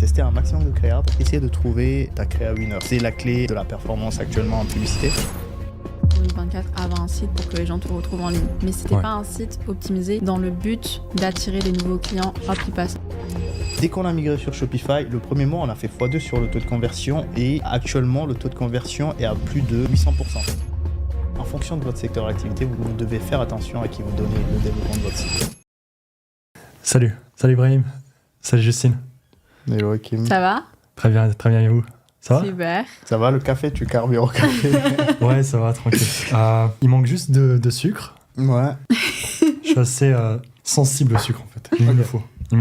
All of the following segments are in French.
tester un maximum de créa pour essayer de trouver ta créa winner. C'est la clé de la performance actuellement en publicité. 2024 avait un site pour que les gens te retrouvent en ligne. Mais c'était pas un site optimisé dans le but d'attirer les nouveaux clients. Hop, ils passent. Dès qu'on a migré sur Shopify, le premier mois, on a fait x2 sur le taux de conversion et actuellement, le taux de conversion est à plus de 800%. En fonction de votre secteur d'activité, vous devez faire attention à qui vous donnez le développement de votre site. Salut Ibrahim. Salut Justine. Hello Kim. Ça va? Très bien et vous? Ça va? Super. Ça va, le café, tu carbures au café? Ouais, ça va, tranquille. Il manque juste de sucre. Ouais. Je suis assez sensible au sucre en fait. Il me le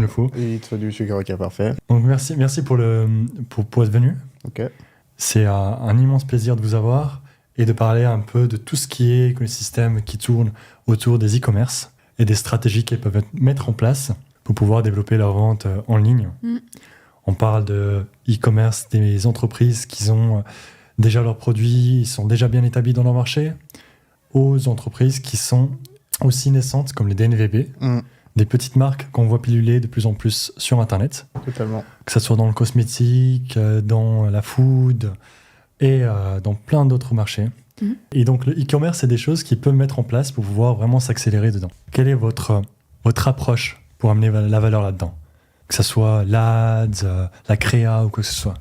faut. Et il te faut du sucre, ok, parfait. Donc merci pour être venu. Ok. C'est un immense plaisir de vous avoir et de parler un peu de tout ce qui est écosystème qui tourne autour des e-commerce et des stratégies qu'elles peuvent mettre en place pour pouvoir développer leur vente en ligne. On parle de e-commerce des entreprises qui ont déjà leurs produits, ils sont déjà bien établis dans leur marché, aux entreprises qui sont aussi naissantes comme les DNVB, des petites marques qu'on voit piluler de plus en plus sur Internet. Totalement. Que ce soit dans le cosmétique, dans la food et dans plein d'autres marchés. Et donc le e-commerce, c'est des choses qui peuvent mettre en place pour pouvoir vraiment s'accélérer dedans. Quelle est votre approche pour amener la valeur là-dedans? Que ce soit l'ADS, la créa ou quoi que ce soit.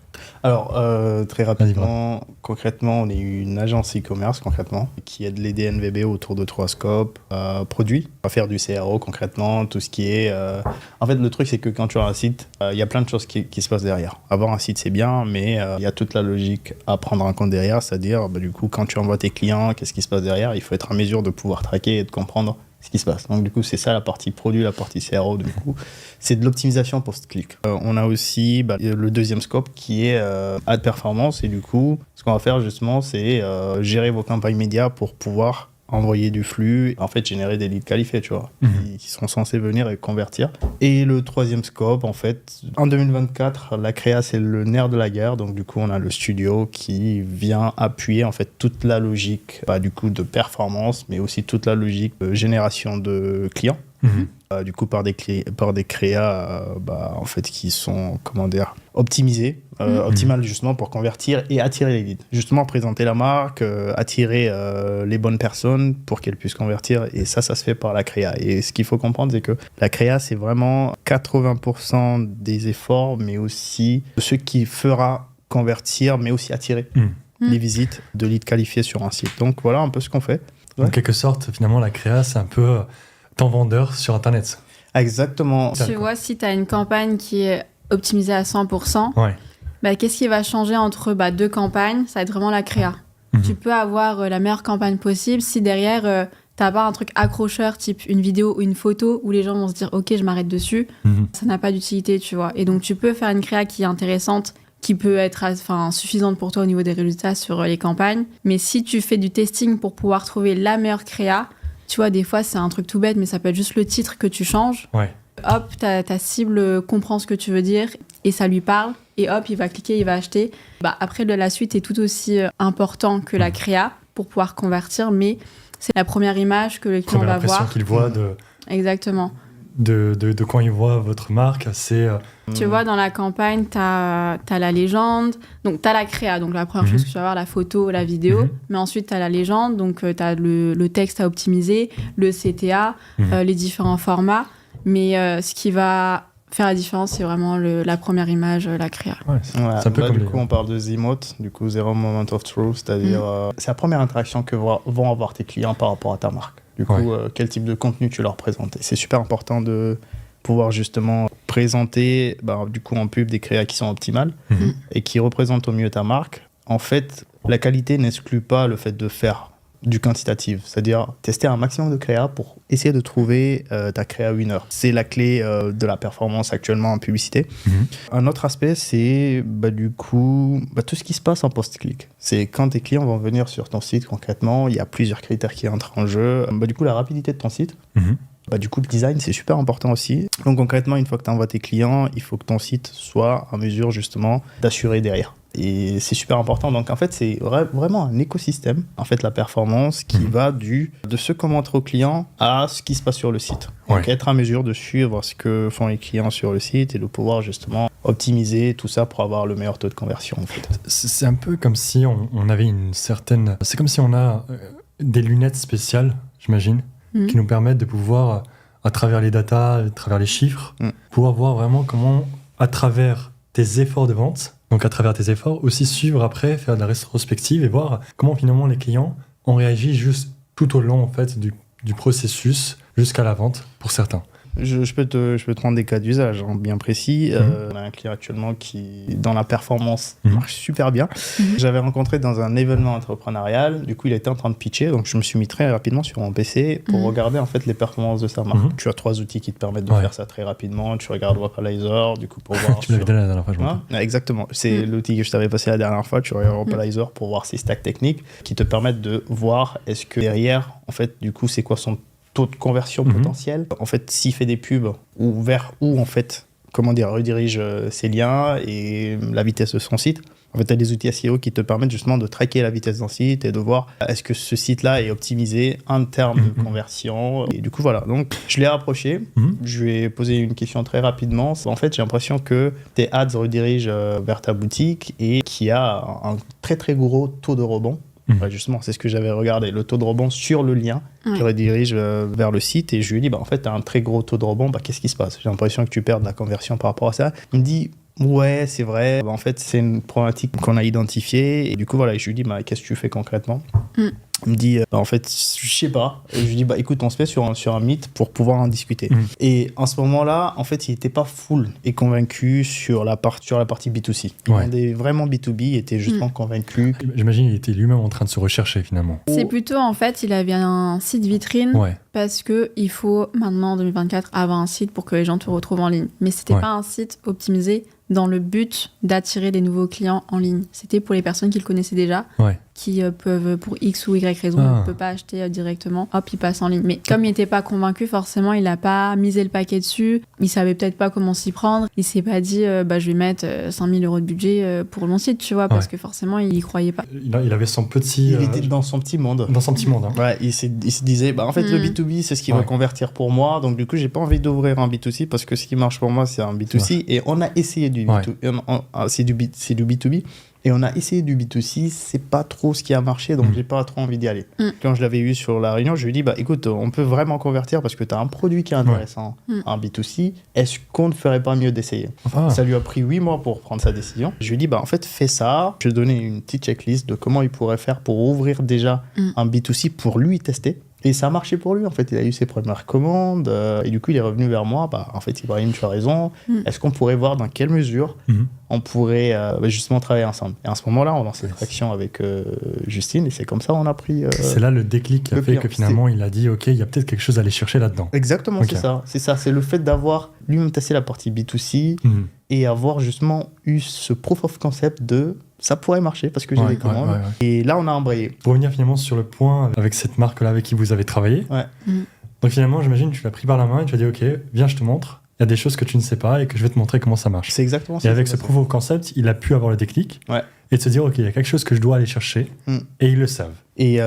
Alors, très rapidement, concrètement, on est une agence e-commerce, concrètement, qui aide les DNVB autour de 3 scopes, produits, à faire du CRO, concrètement, tout ce qui est... En fait, le truc, c'est que quand tu as un site, il y a plein de choses qui se passent derrière. Avoir un site, c'est bien, mais il y a toute la logique à prendre en compte derrière, c'est-à-dire, du coup, quand tu envoies tes clients, qu'est-ce qui se passe derrière? Il faut être en mesure de pouvoir traquer et de comprendre ce qui se passe. Donc, du coup, c'est ça la partie produit, la partie CRO, du coup. C'est de l'optimisation post-clic. On a aussi le deuxième scope qui est ad performance. Et du coup, ce qu'on va faire justement, c'est gérer vos campagnes médias pour pouvoir envoyer du flux, en fait, générer des leads qualifiés, tu vois, qui sont censés venir et convertir. Et le troisième scope, en fait, en 2024, la créa, c'est le nerf de la guerre. Donc, du coup, on a le studio qui vient appuyer, en fait, toute la logique, du coup, de performance, mais aussi toute la logique de génération de clients. Du coup, par des créas en fait, qui sont, optimisés, optimales justement pour convertir et attirer les leads. Justement, présenter la marque, attirer les bonnes personnes pour qu'elles puissent convertir. Et ça se fait par la créa. Et ce qu'il faut comprendre, c'est que la créa, c'est vraiment 80% des efforts, mais aussi ce qui fera convertir, mais aussi attirer les visites de leads qualifiés sur un site. Donc, voilà un peu ce qu'on fait. Ouais. En quelque sorte, finalement, la créa, c'est un peu... ton vendeur sur Internet. Exactement. Tu vois, si tu as une campagne qui est optimisée à 100%, qu'est-ce qui va changer entre deux campagnes? Ça va être vraiment la créa. Tu peux avoir la meilleure campagne possible si derrière, tu n'as pas un truc accrocheur, type une vidéo ou une photo, où les gens vont se dire « Ok, je m'arrête dessus ». Ça n'a pas d'utilité, tu vois. Et donc, tu peux faire une créa qui est intéressante, qui peut être suffisante pour toi au niveau des résultats sur les campagnes. Mais si tu fais du testing pour pouvoir trouver la meilleure créa, tu vois, des fois, c'est un truc tout bête, mais ça peut être juste le titre que tu changes. Hop, ta cible comprend ce que tu veux dire et ça lui parle. Et hop, il va cliquer, il va acheter. Après, la suite est tout aussi important que la créa pour pouvoir convertir, mais c'est la première image que le client va voir. Première impression qu'il voit Exactement. De quand il voit votre marque, c'est... Tu vois, dans la campagne, t'as la légende, donc t'as la créa, donc la première chose que tu vas voir, la photo, la vidéo, mais ensuite t'as la légende, donc t'as le texte à optimiser, le CTA, les différents formats, mais ce qui va faire la différence, c'est vraiment la première image, la créa. C'est un peu comme du coup, on parle de Zemote, du coup, Zero Moment of Truth, c'est-à-dire c'est la première interaction que vont avoir tes clients par rapport à ta marque. Du coup, quel type de contenu tu leur présentes. Et c'est super important de pouvoir justement présenter du coup en pub des créas qui sont optimales et qui représentent au mieux ta marque. En fait, la qualité n'exclut pas le fait de faire du quantitatif, c'est-à-dire tester un maximum de créa pour essayer de trouver ta créa winner. C'est la clé de la performance actuellement en publicité. Un autre aspect, c'est du coup tout ce qui se passe en post-clic. C'est quand tes clients vont venir sur ton site concrètement, il y a plusieurs critères qui entrent en jeu. Du coup, la rapidité de ton site. Du coup, le design, c'est super important aussi. Donc concrètement, une fois que tu envoies tes clients, il faut que ton site soit en mesure justement d'assurer derrière. Et c'est super important. Donc, en fait, c'est vraiment un écosystème, en fait, la performance qui va de ce qu'on montre aux clients à ce qui se passe sur le site. Donc, être en mesure de suivre ce que font les clients sur le site et de pouvoir, justement, optimiser tout ça pour avoir le meilleur taux de conversion en fait. C'est un peu comme si on avait une certaine... C'est comme si on a des lunettes spéciales, j'imagine, qui nous permettent de pouvoir, à travers les datas, à travers les chiffres, pouvoir voir vraiment comment, à travers tes efforts de vente, donc à travers tes efforts, aussi suivre après, faire de la rétrospective et voir comment finalement les clients ont réagi juste tout au long en fait, du processus jusqu'à la vente pour certains. Je peux te prendre des cas d'usage bien précis. On a un client actuellement qui, dans la performance, marche super bien. J'avais rencontré dans un événement entrepreneurial. Du coup, il était en train de pitcher. Donc, je me suis mis très rapidement sur mon PC pour regarder en fait les performances de sa marque. Tu as 3 outils qui te permettent de faire ça très rapidement. Tu regardes Wapalizer, du coup, pour voir... Tu m'avais donné la dernière fois, je me rappelle. Exactement. C'est l'outil que je t'avais passé la dernière fois. Tu regardes Wapalizer pour voir ses stacks techniques qui te permettent de voir est-ce que derrière, en fait, du coup, c'est quoi son taux de conversion potentiel. En fait, s'il fait des pubs ou vers où, en fait, redirige ses liens et la vitesse de son site. En fait, tu as des outils SEO qui te permettent justement de traquer la vitesse d'un site et de voir est-ce que ce site-là est optimisé en termes de conversion. Et du coup, voilà. Donc, je l'ai rapproché. Je lui ai posé une question très rapidement. En fait, j'ai l'impression que tes ads redirigent vers ta boutique et qu'il y a un très, très gros taux de rebond. Justement, c'est ce que j'avais regardé, le taux de rebond sur le lien qui redirige vers le site. Et je lui ai dit, en fait, tu as un très gros taux de rebond, qu'est-ce qui se passe? J'ai l'impression que tu perds de la conversion par rapport à ça. Il me dit, ouais, c'est vrai. En fait, c'est une problématique qu'on a identifiée. Et du coup, voilà, je lui dis, qu'est-ce que tu fais concrètement? Il me dit, en fait, je sais pas. Et je lui dis, écoute, on se met sur un meet pour pouvoir en discuter. Et en ce moment-là, en fait, il n'était pas full et convaincu sur la partie B2C. Il vendait vraiment B2B, il était justement convaincu. J'imagine qu'il était lui-même en train de se rechercher, finalement. C'est plutôt, en fait, il avait un site vitrine parce qu'il faut, maintenant, en 2024, avoir un site pour que les gens te retrouvent en ligne. Mais c'était pas un site optimisé dans le but d'attirer des nouveaux clients en ligne. C'était pour les personnes qu'il connaissait déjà, qui peuvent, pour X ou Y raison, ne peuvent pas acheter directement. Hop, ils passent en ligne. Mais comme il n'était pas convaincu, forcément, il n'a pas misé le paquet dessus. Il savait peut-être pas comment s'y prendre. Il s'est pas dit, je vais mettre 5 000 € de budget pour mon site, tu vois, parce que forcément, il y croyait pas. Il avait son petit... Il était dans son petit monde. Dans son petit monde. Ouais, il se disait, en fait, le B2B, c'est ce qui va convertir pour moi. Donc, du coup, j'ai pas envie d'ouvrir un B2C parce que ce qui marche pour moi, c'est un B2C. Et on a essayé du B2B. C'est du B2B. Et on a essayé du B2C, c'est pas trop ce qui a marché, donc j'ai pas trop envie d'y aller. Quand je l'avais eu sur la réunion, je lui ai dit, écoute, on peut vraiment convertir parce que tu as un produit qui est intéressant en B2C, est-ce qu'on ne ferait pas mieux d'essayer? Ça lui a pris 8 mois pour prendre sa décision. Je lui ai dit, en fait, fais ça. Je lui ai donné une petite checklist de comment il pourrait faire pour ouvrir déjà un B2C pour lui tester. Et ça a marché pour lui, en fait. Il a eu ses premières commandes. Et du coup, il est revenu vers moi. En fait, Ibrahim, tu as raison. Est-ce qu'on pourrait voir dans quelle mesure on pourrait justement travailler ensemble? Et à ce moment-là, on lance cette action avec Justine. Et c'est comme ça on a pris... c'est là le déclic qui a fait que finalement, il a dit, OK, il y a peut-être quelque chose à aller chercher là-dedans. Exactement, c'est ça. C'est le fait d'avoir lui-même testé la partie B2C et avoir justement eu ce proof of concept de... ça pourrait marcher parce que j'ai des commandes. Et là, on a embrayé. Pour revenir finalement sur le point avec cette marque-là avec qui vous avez travaillé, donc finalement, j'imagine, tu l'as pris par la main et tu as dit, OK, viens, je te montre. Il y a des choses que tu ne sais pas et que je vais te montrer comment ça marche. C'est exactement ça. Et avec ce proof of concept, il a pu avoir le déclic et de se dire, OK, il y a quelque chose que je dois aller chercher et ils le savent. Et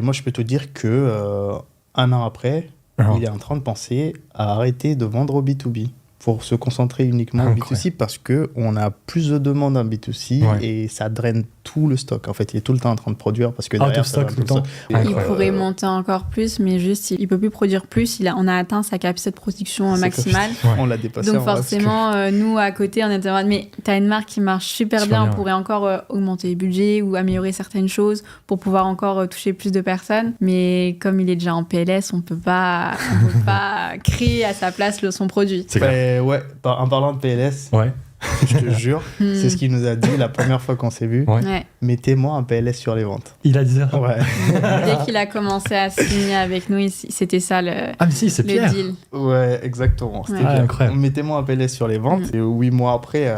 moi, je peux te dire que 1 an après, il est en train de penser à arrêter de vendre au B2B. Pour se concentrer uniquement au B2C parce qu'on a plus de demandes en B2C et ça draine tout le stock. En fait, il est tout le temps en train de produire parce que derrière, stock tout le temps. Il pourrait monter encore plus, mais juste, il peut plus produire plus. On a atteint sa capacité de production maximale. On l'a dépassé. Donc forcément, nous, à côté, on était en mode, mais t'as une marque qui marche super bien, on pourrait encore augmenter les budgets ou améliorer certaines choses pour pouvoir encore toucher plus de personnes. Mais comme il est déjà en PLS, on peut pas créer à sa place son produit. C'est clair. En parlant de PLS, je te jure, c'est ce qu'il nous a dit la première fois qu'on s'est vu. Mettez-moi un PLS sur les ventes. Il a dit ça. Dès qu'il a commencé à signer avec nous, c'était ça le deal. Ouais, exactement. C'était incroyable. Mettez-moi un PLS sur les ventes. Et 8 mois après,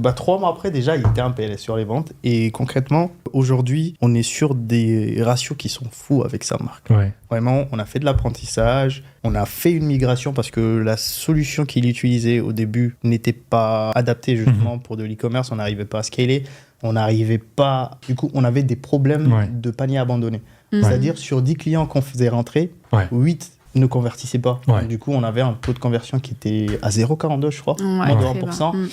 3 mois après déjà, il était un PLS sur les ventes. Et concrètement, aujourd'hui, on est sur des ratios qui sont fous avec sa marque. Vraiment, on a fait de l'apprentissage, on a fait une migration parce que la solution qu'il utilisait au début n'était pas adaptée justement pour de l'e-commerce. On n'arrivait pas à scaler, on n'arrivait pas... Du coup, on avait des problèmes de panier abandonné. C'est-à-dire, sur 10 clients qu'on faisait rentrer, 8 ne convertissaient pas. Donc, du coup, on avait un taux de conversion qui était à 0,42, je crois, moins de 1%.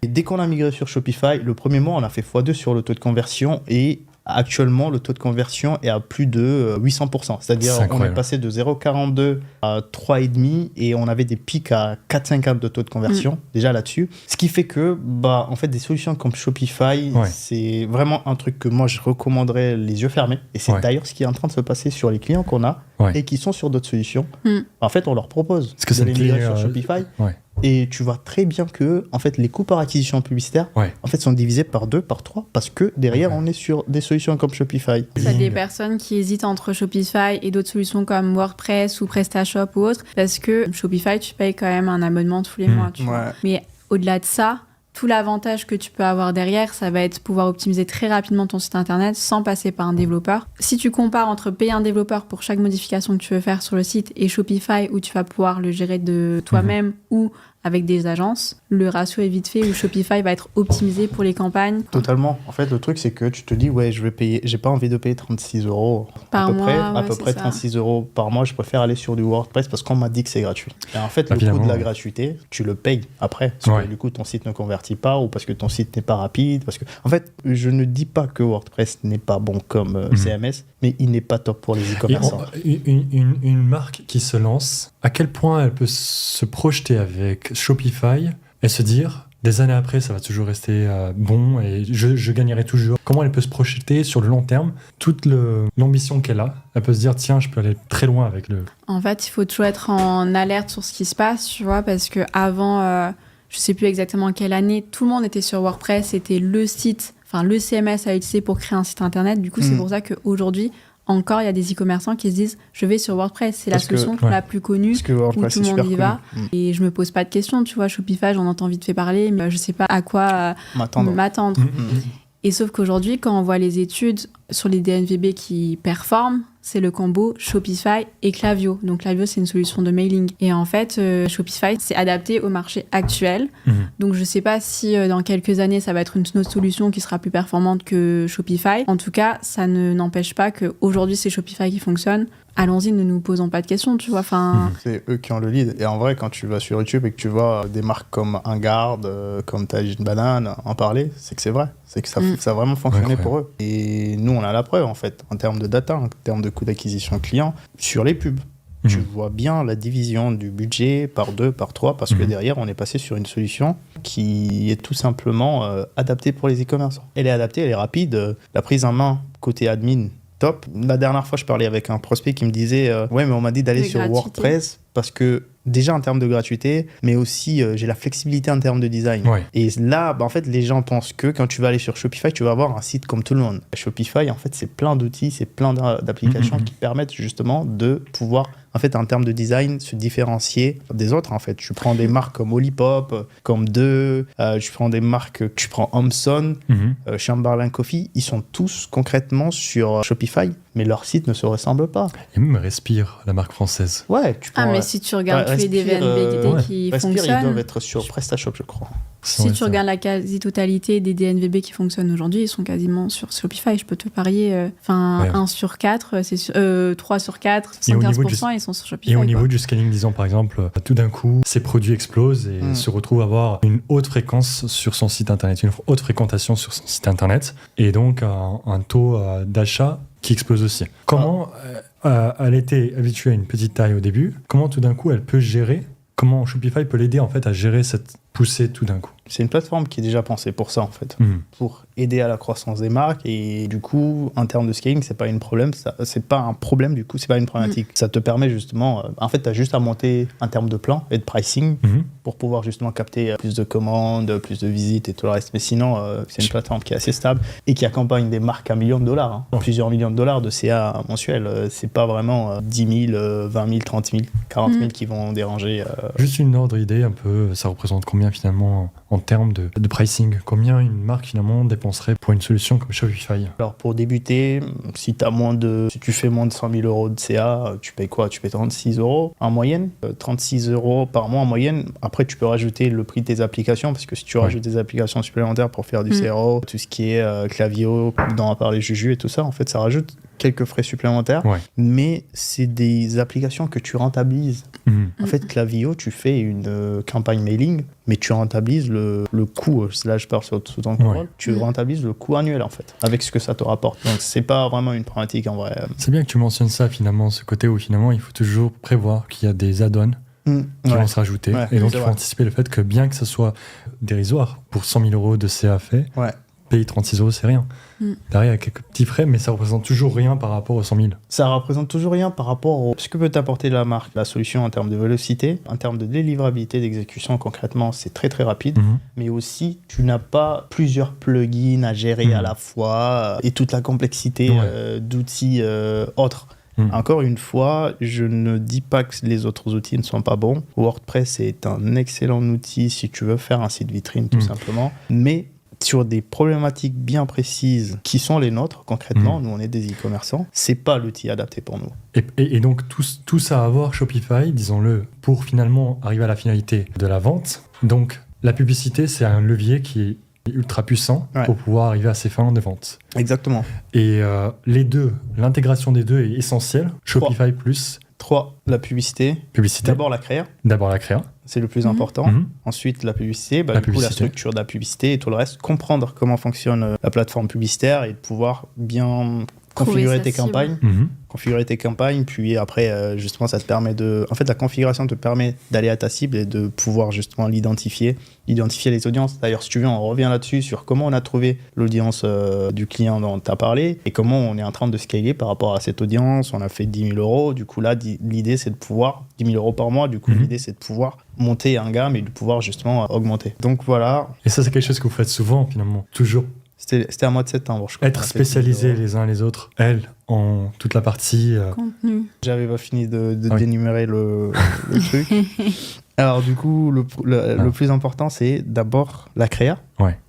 Et dès qu'on a migré sur Shopify, le premier mois, on a fait x2 sur le taux de conversion et actuellement, le taux de conversion est à plus de 800%. C'est-à-dire on est passé de 0,42 à 3,5 et on avait des pics à 4,50 de taux de conversion déjà là-dessus. Ce qui fait que, en fait, des solutions comme Shopify, c'est vraiment un truc que moi, je recommanderais les yeux fermés. Et c'est d'ailleurs ce qui est en train de se passer sur les clients qu'on a et qui sont sur d'autres solutions. En fait, on leur propose de les migrer sur Shopify. Et tu vois très bien que en fait, les coûts par acquisition publicitaire en fait, sont divisés par 2, par 3, parce que derrière, on est sur des solutions comme Shopify. Il y a des personnes qui hésitent entre Shopify et d'autres solutions comme WordPress ou PrestaShop ou autre, parce que Shopify, tu payes quand même un abonnement tous les mois. Tu vois. Mais au-delà de ça, tout l'avantage que tu peux avoir derrière, ça va être pouvoir optimiser très rapidement ton site internet sans passer par un développeur. Si tu compares entre payer un développeur pour chaque modification que tu veux faire sur le site et Shopify où tu vas pouvoir le gérer de toi-même ou avec des agences, le ratio est vite fait où Shopify va être optimisé pour les campagnes. Totalement. En fait, le truc, c'est que tu te dis, je vais payer, j'ai pas envie de payer 36 € par mois. À peu près 36 € par mois. Je préfère aller sur du WordPress parce qu'on m'a dit que c'est gratuit. Et en fait, le coût de la gratuité, tu le payes après. Parce que du coup, ton site ne convertit pas ou parce que ton site n'est pas rapide. Parce que, en fait, je ne dis pas que WordPress n'est pas bon comme CMS, mais il n'est pas top pour les e-commerçants. Une marque qui se lance, à quel point elle peut se projeter avec Shopify et se dire des années après ça va toujours rester bon et je gagnerai toujours. Comment elle peut se projeter sur le long terme, toute l'ambition qu'elle a, elle peut se dire tiens je peux aller très loin avec le... En fait il faut toujours être en alerte sur ce qui se passe, tu vois, parce que avant je sais plus exactement quelle année, tout le monde était sur WordPress, c'était le site, enfin le CMS à utiliser pour créer un site internet. Du coup c'est pour ça qu'aujourd'hui encore, il y a des e-commerçants qui se disent je vais sur WordPress, c'est la solution la plus connue, où tout le monde y va. Et je me pose pas de questions, tu vois. Shopify, j'en entends vite fait parler, mais je sais pas à quoi m'attendre. Et sauf qu'aujourd'hui, quand on voit les études sur les DNVB qui performent, c'est le combo Shopify et Klaviyo. Donc Klaviyo, c'est une solution de mailing. Et en fait, Shopify, c'est adapté au marché actuel. Donc je sais pas si dans quelques années, ça va être une autre solution qui sera plus performante que Shopify. En tout cas, ça n'empêche pas qu'aujourd'hui, c'est Shopify qui fonctionne. Allons-y, ne nous posons pas de questions, tu vois. C'est eux qui ont le lead. Et en vrai, quand tu vas sur YouTube et que tu vois des marques comme Ingard, comme Tajine Banane en parler, c'est que c'est vrai. C'est que ça a vraiment fonctionné pour eux. Et nous, on a la preuve, en fait, en termes de data, en termes de coût d'acquisition client, sur les pubs. Tu vois bien la division du budget par 2, par 3, parce que derrière, on est passé sur une solution qui est tout simplement adaptée pour les e-commerçants. Elle est adaptée, elle est rapide. La prise en main côté admin, top. La dernière fois, je parlais avec un prospect qui me disait mais on m'a dit d'aller sur WordPress parce que déjà en termes de gratuité, mais aussi j'ai la flexibilité en termes de design. Et là, en fait, les gens pensent que quand tu vas aller sur Shopify, tu vas avoir un site comme tout le monde. Shopify, en fait, c'est plein d'outils, c'est plein d'applications qui permettent justement de pouvoir, en fait, en termes de design, se différencier des autres, en fait. Tu prends des marques comme Olipop, comme tu prends des marques, tu prends Homson, Chamberlain Coffee, ils sont tous concrètement sur Shopify, mais leur site ne se ressemble pas. Et même Respire, la marque française. Tu prends, mais si tu regardes tous les DNVB qui fonctionnent... ils doivent être sur PrestaShop, je crois. Si tu regardes la quasi-totalité des DNVB qui fonctionnent aujourd'hui, ils sont quasiment sur Shopify. Je peux te parier, 1 sur 4, 3 sur 4, 75%, ils sont sur Shopify. Et au niveau du scaling, disons par exemple, tout d'un coup, ces produits explosent et se retrouvent à avoir une haute fréquence sur son site internet, une haute fréquentation sur son site internet, et donc un taux d'achat qui explose aussi. Comment elle était habituée à une petite taille au début, comment tout d'un coup elle peut gérer, comment Shopify peut l'aider en fait à gérer cette poussée tout d'un coup? C'est une plateforme qui est déjà pensée pour ça en fait, pour aider à la croissance des marques, et du coup en termes de scaling c'est pas un problème, c'est pas un problème, du coup c'est pas une problématique. Ça te permet justement, en fait tu as juste à monter en termes de plan et de pricing pour pouvoir justement capter plus de commandes, plus de visites et tout le reste, mais sinon c'est une plateforme qui est assez stable et qui accompagne des marques à millions de dollars, plusieurs millions de dollars de CA mensuel. C'est pas vraiment 10 000, 20 000, 30 000, 40 000 qui vont déranger. Juste une ordre idée un peu, ça représente combien finalement en termes de pricing? Combien une marque finalement dépenserait pour une solution comme Shopify? Alors pour débuter, si tu fais moins de 100 000 € de CA, tu payes quoi? Tu payes 36 € en moyenne, 36 € par mois en moyenne. Après tu peux rajouter le prix de tes applications, parce que si tu rajoutes des applications supplémentaires pour faire du CRO, tout ce qui est Klaviyo, dont on a parlé Juju et tout ça, en fait ça rajoute quelques frais supplémentaires, mais c'est des applications que tu rentabilises. En fait, Klaviyo, tu fais une campagne mailing, mais tu rentabilises le coût, là je parle sous ton contrôle, tu rentabilises le coût annuel en fait, avec ce que ça te rapporte. Donc c'est pas vraiment une problématique en vrai. C'est bien que tu mentionnes ça finalement, ce côté où finalement il faut toujours prévoir qu'il y a des add-ons qui vont se rajouter. Et donc il faut anticiper le fait que bien que ce soit dérisoire, pour 100 000 euros de CA fait, payer 36 euros, c'est rien. Derrière, il y a quelques petits frais, mais ça représente toujours rien par rapport aux 100 000. Ça représente toujours rien par rapport à ce que peut t'apporter la marque. La solution en termes de vélocité, en termes de délivrabilité, d'exécution, concrètement, c'est très très rapide. Mais aussi, tu n'as pas plusieurs plugins à gérer à la fois et toute la complexité d'outils autres. Encore une fois, je ne dis pas que les autres outils ne sont pas bons. WordPress est un excellent outil si tu veux faire un site vitrine, tout simplement. Mais sur des problématiques bien précises qui sont les nôtres, concrètement, nous on est des e-commerçants, c'est pas l'outil adapté pour nous. Et donc tout ça à voir Shopify, disons-le, pour finalement arriver à la finalité de la vente. Donc la publicité, c'est un levier qui est ultra puissant pour pouvoir arriver à ses fins de vente. Exactement. Et les deux, l'intégration des deux est essentielle. Shopify plus. 3, la publicité. D'abord la créa. C'est le plus important. Ensuite, la publicité, la structure de la publicité et tout le reste. Comprendre comment fonctionne la plateforme publicitaire et de pouvoir bien configurer tes campagnes. Configurer tes campagnes, puis après, justement, ça te permet de... En fait, la configuration te permet d'aller à ta cible et de pouvoir justement identifier les audiences. D'ailleurs, si tu veux, on revient là-dessus sur comment on a trouvé l'audience du client dont tu as parlé et comment on est en train de scaler par rapport à cette audience. On a fait 10 000 euros. Du coup, là, l'idée, c'est de pouvoir... 10 000 euros par mois. Du coup, l'idée, c'est de pouvoir monter en gamme et de pouvoir justement augmenter. Donc, voilà. Et ça, c'est quelque chose que vous faites souvent, finalement. Toujours. C'était un mois de septembre, je crois. Être spécialisés les uns les autres, elle, en toute la partie... contenu. J'avais pas fini de dénumérer le truc. Alors du coup, le plus important, c'est d'abord la créa.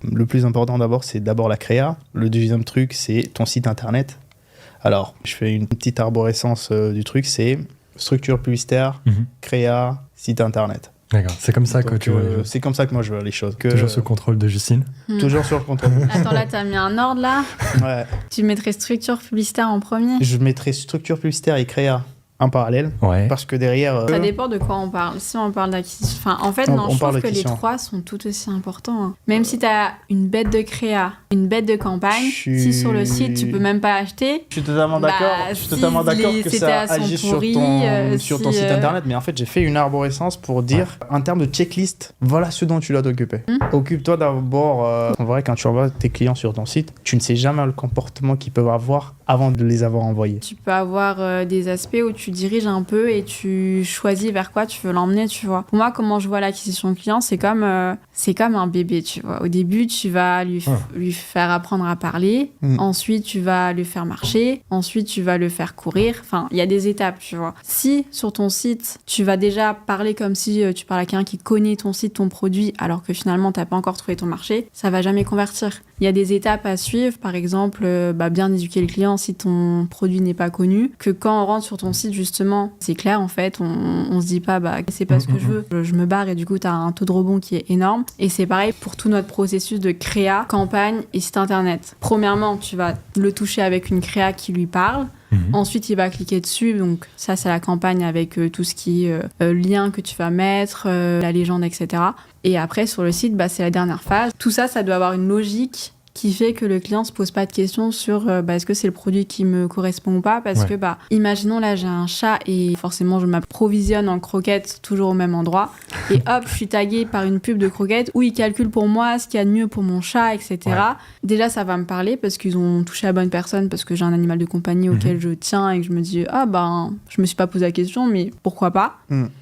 Le plus important d'abord, c'est d'abord la créa. Le deuxième truc, c'est ton site internet. Alors, je fais une petite arborescence du truc, c'est structure publicitaire, créa, site internet. D'accord, c'est comme ça que tu vois les choses. C'est comme ça que moi je vois les choses. Toujours sous le contrôle de Justine. Toujours sur le contrôle. Attends, là, t'as mis un ordre, là. Tu mettrais structure publicitaire en premier? Je mettrais structure publicitaire et créa en parallèle. Parce que derrière... Ça dépend de quoi on parle. Si on parle d'acquisition... Enfin, en fait, non, je trouve que les trois sont tout aussi importants. Hein. Même si t'as une bête de créa, une bête de campagne, si sur le site, tu peux même pas acheter... Je suis totalement d'accord. Je suis totalement d'accord que ça agisse sur ton site internet. Mais en fait, j'ai fait une arborescence pour dire, en termes de checklist, voilà ce dont tu dois t'occuper. Occupe-toi d'abord... En vrai, quand tu envoies tes clients sur ton site, tu ne sais jamais le comportement qu'ils peuvent avoir avant de les avoir envoyés. Tu peux avoir des aspects où tu diriges un peu et tu choisis vers quoi tu veux l'emmener, tu vois. Pour moi, comment je vois l'acquisition client, c'est comme un bébé, tu vois. Au début, tu vas lui faire apprendre à parler. Ensuite, tu vas le faire marcher. Ensuite, tu vas le faire courir. Enfin, il y a des étapes, tu vois. Si, sur ton site, tu vas déjà parler comme si tu parles à quelqu'un qui connaît ton site, ton produit, alors que finalement, t'as pas encore trouvé ton marché, ça va jamais convertir. Il y a des étapes à suivre, par exemple, bien éduquer le client si ton produit n'est pas connu, que quand on rentre sur ton site, justement, c'est clair, en fait, on se dit pas, c'est pas ce que je veux, je me barre et du coup, t'as un taux de rebond qui est énorme. Et c'est pareil pour tout notre processus de créa, campagne et site internet. Premièrement, tu vas le toucher avec une créa qui lui parle. Ensuite, il va cliquer dessus. Donc, ça, c'est la campagne avec tout ce qui est lien que tu vas mettre, la légende, etc. Et après, sur le site, c'est la dernière phase. Tout ça, ça doit avoir une logique qui fait que le client se pose pas de questions sur est-ce que c'est le produit qui me correspond ou pas, parce que imaginons là j'ai un chat et forcément je m'approvisionne en croquettes toujours au même endroit et hop je suis taguée par une pub de croquettes où ils calculent pour moi ce qu'il y a de mieux pour mon chat, etc. Déjà ça va me parler parce qu'ils ont touché la bonne personne, parce que j'ai un animal de compagnie auquel je tiens et que je me dis je me suis pas posé la question mais pourquoi pas.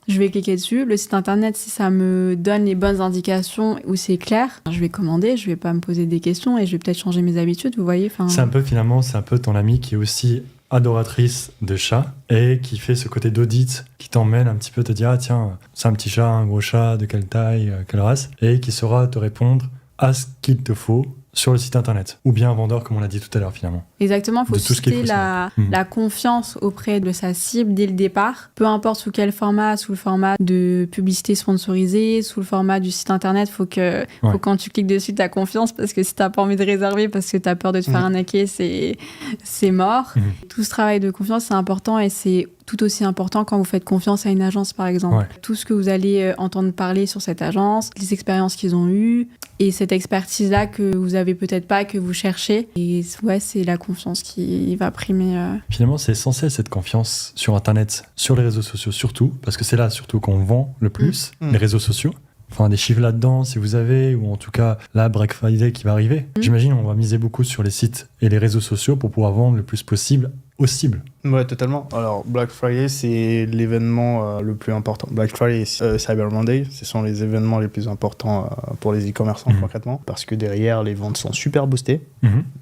Je vais cliquer dessus. Le site internet, si ça me donne les bonnes indications où c'est clair, je vais commander, je vais pas me poser des questions et je vais peut-être changer mes habitudes, vous voyez. C'est un peu ton amie qui est aussi adoratrice de chats et qui fait ce côté d'audit qui t'emmène un petit peu te dire tiens, c'est un petit chat, un gros chat, de quelle taille, quelle race, et qui saura te répondre à ce qu'il te faut sur le site internet, ou bien un vendeur, comme on l'a dit tout à l'heure, finalement. Exactement, il faut susciter la confiance auprès de sa cible dès le départ, peu importe sous quel format, sous le format de publicité sponsorisée, sous le format du site internet, faut que quand tu cliques dessus, tu as confiance, parce que si tu n'as pas envie de réserver parce que tu as peur de te faire arnaquer, c'est mort. Tout ce travail de confiance, c'est important, et c'est tout aussi important quand vous faites confiance à une agence, par exemple. Tout ce que vous allez entendre parler sur cette agence, les expériences qu'ils ont eues, et cette expertise-là que vous avez peut-être pas, que vous cherchez. Et c'est la confiance qui va primer. Finalement, c'est essentiel, cette confiance sur Internet, sur les réseaux sociaux surtout, parce que c'est là surtout qu'on vend le plus, les réseaux sociaux. Enfin, des chiffres là-dedans, si vous avez, ou en tout cas, la Black Friday qui va arriver. J'imagine on va miser beaucoup sur les sites et les réseaux sociaux pour pouvoir vendre le plus possible aux cibles. Ouais, totalement. Alors, Black Friday, c'est l'événement le plus important. Black Friday et Cyber Monday, ce sont les événements les plus importants pour les e-commerçants concrètement, parce que derrière, les ventes sont super boostées.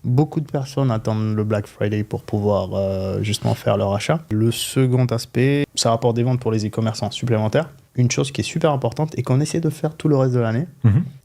Beaucoup de personnes attendent le Black Friday pour pouvoir justement faire leur achat. Le second aspect, ça rapporte des ventes pour les e-commerçants supplémentaires. Une chose qui est super importante et qu'on essaie de faire tout le reste de l'année,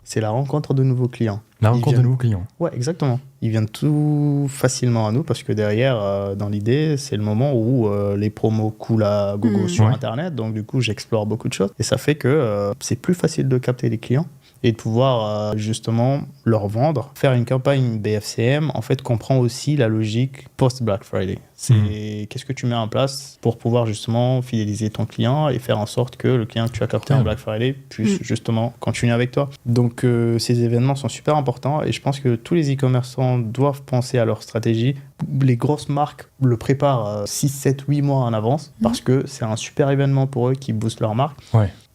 c'est la rencontre de nouveaux clients. La rencontre de nouveaux clients. Ouais, exactement. Ils viennent tout facilement à nous parce que derrière, dans l'idée, c'est le moment où les promos coulent à gogo sur Internet. Donc du coup, j'explore beaucoup de choses. Et ça fait que c'est plus facile de capter les clients et de pouvoir justement leur vendre. Faire une campagne BFCM, en fait, comprend aussi la logique post-Black Friday. C'est qu'est-ce que tu mets en place pour pouvoir justement fidéliser ton client et faire en sorte que le client que tu as capté en Black Friday puisse justement continuer avec toi. Donc ces événements sont super importants et je pense que tous les e-commerçants doivent penser à leur stratégie. Les grosses marques le préparent 6, 7, 8 mois en avance parce que c'est un super événement pour eux qui booste leur marque.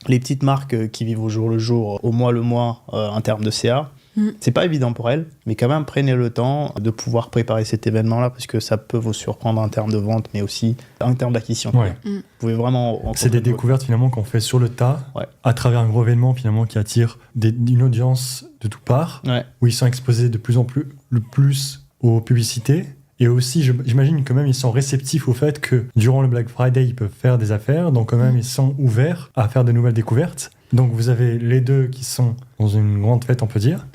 Les petites marques qui vivent au jour le jour, au mois le mois en termes de CA, c'est pas évident pour elles, mais quand même prenez le temps de pouvoir préparer cet événement-là parce que ça peut vous surprendre en termes de vente, mais aussi en termes d'acquisition. Vous pouvez vraiment... C'est des découvertes finalement qu'on fait sur le tas, à travers un gros événement finalement qui attire une audience de toutes parts, où ils sont exposés de plus en plus, le plus aux publicités. Et aussi, j'imagine quand même, ils sont réceptifs au fait que durant le Black Friday, ils peuvent faire des affaires. Donc quand même, ils sont ouverts à faire de nouvelles découvertes. Donc vous avez les deux qui sont dans une grande fête, on peut dire.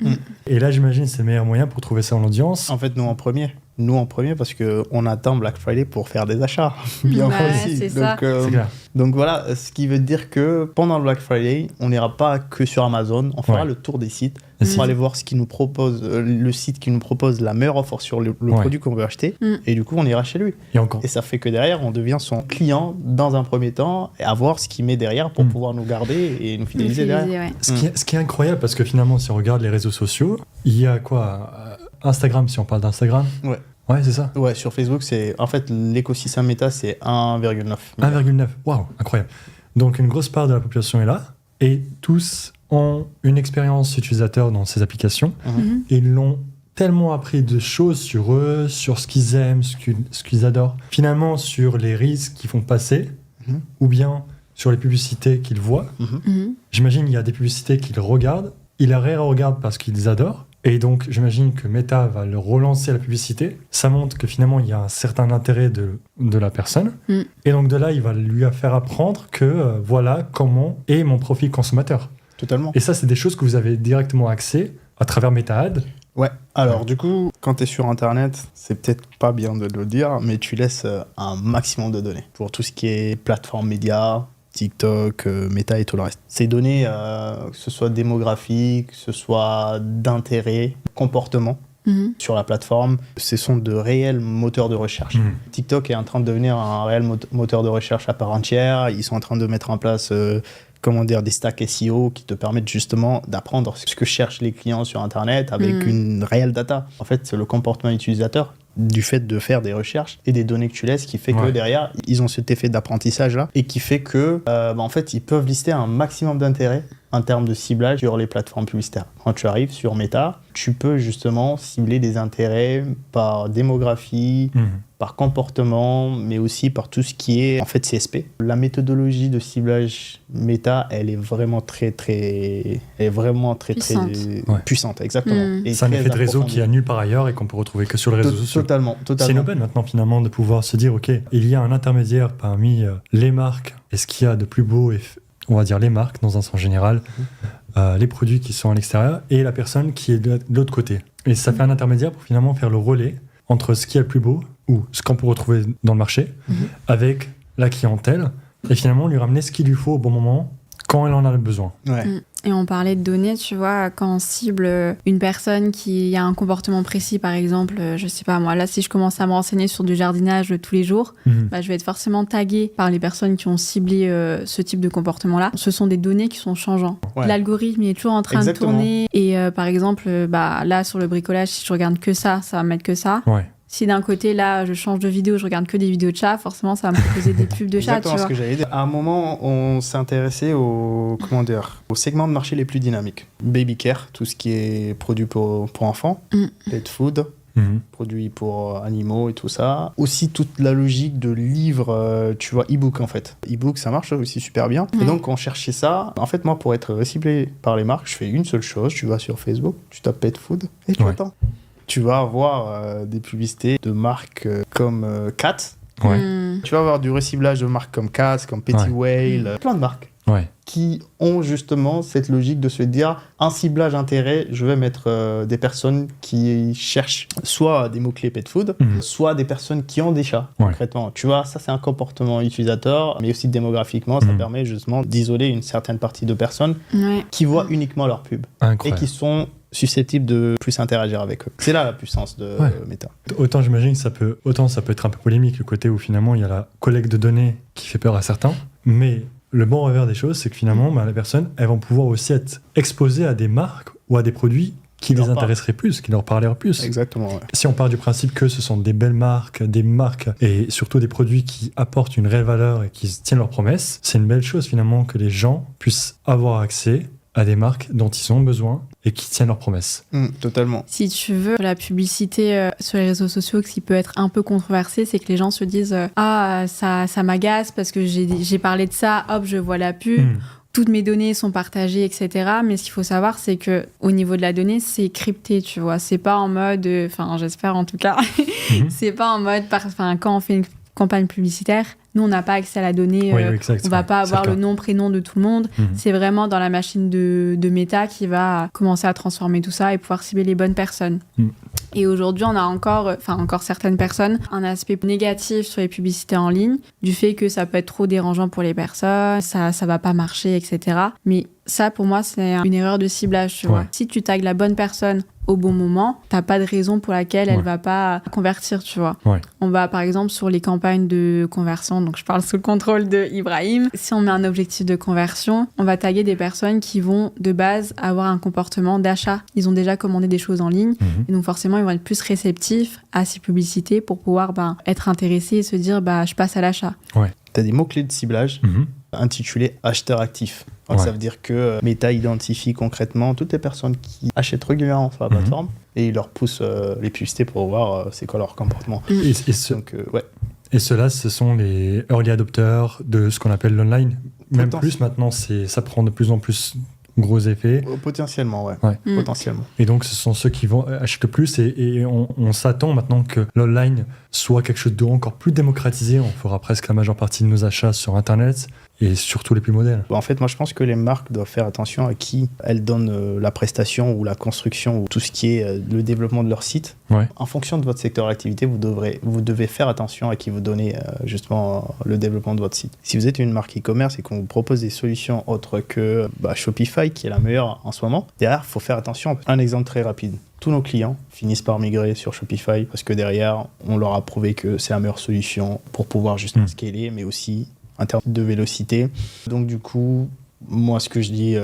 Et là, j'imagine c'est le meilleur moyen pour trouver ça en audience. En fait, nous en premier parce qu'on attend Black Friday pour faire des achats. Bien aussi. C'est ça. C'est clair. Donc voilà, ce qui veut dire que pendant le Black Friday, on n'ira pas que sur Amazon, on fera le tour des sites. On va aller voir ce qui nous propose, le site qui nous propose la meilleure offre sur le produit qu'on veut acheter. Et du coup, on ira chez lui. Et ça fait que derrière, on devient son client dans un premier temps et à voir ce qu'il met derrière pour pouvoir nous garder et nous fidéliser derrière. Ce qui est incroyable, parce que finalement, si on regarde les réseaux sociaux, il y a quoi Instagram, si on parle d'Instagram. Ouais, c'est ça. Ouais, sur Facebook, c'est en fait l'écosystème Meta, c'est 1,9. 1,9. Waouh, incroyable. Donc une grosse part de la population est là et tous ont une expérience utilisateur dans ces applications et ils l'ont tellement appris de choses sur eux, sur ce qu'ils aiment, ce qu'ils adorent. Finalement, sur les risques qu'ils font passer ou bien sur les publicités qu'ils voient. J'imagine qu'il y a des publicités qu'ils regardent, ils les regardent parce qu'ils adorent. Et donc, j'imagine que Meta va leur relancer la publicité. Ça montre que finalement, il y a un certain intérêt de la personne. Et donc, de là, il va lui faire apprendre que voilà comment est mon profil consommateur. Totalement. Et ça, c'est des choses que vous avez directement accès à travers Meta Ads. Ouais. Alors, du coup, quand tu es sur Internet, c'est peut-être pas bien de le dire, mais tu laisses un maximum de données pour tout ce qui est plateforme média, TikTok, Meta et tout le reste. Ces données, que ce soit démographique, que ce soit d'intérêt, comportement sur la plateforme, ce sont de réels moteurs de recherche. TikTok est en train de devenir un réel moteur de recherche à part entière. Ils sont en train de mettre en place des stacks SEO qui te permettent justement d'apprendre ce que cherchent les clients sur Internet avec une réelle data. En fait, c'est le comportement utilisateur du fait de faire des recherches et des données que tu laisses qui fait que derrière, ils ont cet effet d'apprentissage-là et qui fait que, en fait, ils peuvent lister un maximum d'intérêt en termes de ciblage sur les plateformes publicitaires. Quand tu arrives sur Meta, tu peux justement cibler des intérêts par démographie, par comportement, mais aussi par tout ce qui est en fait CSP. La méthodologie de ciblage Meta, elle est vraiment très puissante, exactement. Et c'est un effet de réseau qui a nulle part ailleurs et qu'on peut retrouver que sur les réseaux sociaux. Totalement. C'est une aubaine maintenant finalement de pouvoir se dire ok, il y a un intermédiaire parmi les marques et ce qu'il y a de plus beau, on va dire les marques dans un sens général, les produits qui sont à l'extérieur et la personne qui est de l'autre côté. Et ça fait un intermédiaire pour finalement faire le relais entre ce qui est le plus beau ou ce qu'on peut retrouver dans le marché avec la clientèle et finalement lui ramener ce qu'il lui faut au bon moment quand elle en a besoin. Ouais. Et on parlait de données, tu vois, quand on cible une personne qui a un comportement précis, par exemple, je sais pas moi, là si je commence à me renseigner sur du jardinage tous les jours, bah, je vais être forcément taguée par les personnes qui ont ciblé ce type de comportement-là. Ce sont des données qui sont changeantes. Ouais. L'algorithme il est toujours en train de tourner et par exemple, bah, là sur le bricolage, si je regarde que ça va me mettre que ça. Ouais. Si d'un côté, là, je change de vidéo, je regarde que des vidéos de chats, forcément, ça va me proposer des pubs de chats, tu vois. Exactement ce que j'allais dire. À un moment, on s'est intéressé aux segments de marché les plus dynamiques. Baby care, tout ce qui est produit pour enfants, pet food, produits pour animaux et tout ça. Aussi, toute la logique de livres, tu vois, e-book, en fait. E-book, ça marche aussi super bien. Et donc, on cherchait ça. En fait, moi, pour être ciblé par les marques, je fais une seule chose. Tu vas sur Facebook, tu tapes pet food et tu attends. Tu vas avoir des publicités de marques comme Cat. Tu vas avoir du reciblage de marques comme Cat, comme Petit Whale, plein de marques qui ont justement cette logique de se dire un ciblage intérêt, je vais mettre des personnes qui cherchent soit des mots-clés pet food, soit des personnes qui ont des chats, concrètement. Tu vois, ça c'est un comportement utilisateur, mais aussi démographiquement, ça permet justement d'isoler une certaine partie de personnes qui voient uniquement leur pub et qui sont susceptibles de plus interagir avec eux. C'est là la puissance de Meta. Autant j'imagine que ça peut être un peu polémique, le côté où finalement il y a la collecte de données qui fait peur à certains, mais le bon revers des choses, c'est que finalement les personnes, elles vont pouvoir aussi être exposées à des marques ou à des produits qui les intéresseraient plus, qui leur parleraient plus. Exactement. Ouais. Si on part du principe que ce sont des belles marques, des marques et surtout des produits qui apportent une réelle valeur et qui tiennent leurs promesses, c'est une belle chose finalement que les gens puissent avoir accès à des marques dont ils ont besoin et qui tiennent leurs promesses. Totalement. Si tu veux, la publicité sur les réseaux sociaux, ce qui peut être un peu controversé, c'est que les gens se disent ça m'agace parce que j'ai parlé de ça, hop, je vois la pub. Toutes mes données sont partagées, etc. Mais ce qu'il faut savoir, c'est que au niveau de la donnée, c'est crypté, tu vois. C'est pas en mode, j'espère en tout cas, c'est pas en mode, quand on fait une campagne publicitaire, nous, on n'a pas accès à la donnée. On va pas avoir le nom, prénom de tout le monde. C'est vraiment dans la machine de Meta qui va commencer à transformer tout ça et pouvoir cibler les bonnes personnes. Et aujourd'hui, on a encore certaines personnes, un aspect négatif sur les publicités en ligne, du fait que ça peut être trop dérangeant pour les personnes, ça va pas marcher, etc. Mais ça, pour moi, c'est une erreur de ciblage, tu vois. Si tu tagues la bonne personne au bon moment, t'as pas de raison pour laquelle elle va pas convertir, tu vois. On va, par exemple, sur les campagnes de conversion, donc je parle sous le contrôle de Ibrahim. Si on met un objectif de conversion, on va taguer des personnes qui vont, de base, avoir un comportement d'achat. Ils ont déjà commandé des choses en ligne, et donc forcément, ils vont être plus réceptifs à ces publicités pour pouvoir être intéressés et se dire, je passe à l'achat. T'as des mots-clés de ciblage intitulés acheteur actif. Donc ça veut dire que Meta identifie concrètement toutes les personnes qui achètent régulièrement sur la plateforme et il leur pousse les publicités pour voir c'est quoi leur comportement. Et ceux-là, ce sont les early adopters de ce qu'on appelle l'online. Même plus maintenant, ça prend de plus en plus gros effets. Potentiellement, potentiellement. Et donc, ce sont ceux qui vont acheter le plus et on s'attend maintenant que l'online soit quelque chose d'encore plus démocratisé. On fera presque la majeure partie de nos achats sur Internet et surtout les plus modernes. En fait, moi, je pense que les marques doivent faire attention à qui elles donnent la prestation ou la construction ou tout ce qui est le développement de leur site. En fonction de votre secteur d'activité, vous devez faire attention à qui vous donnez justement le développement de votre site. Si vous êtes une marque e-commerce et qu'on vous propose des solutions autres que Shopify, qui est la meilleure en ce moment, derrière, il faut faire attention. Un exemple très rapide. Tous nos clients finissent par migrer sur Shopify parce que derrière, on leur a prouvé que c'est la meilleure solution pour pouvoir justement scaler, mais aussi en termes de vélocité. Donc du coup, moi ce que je dis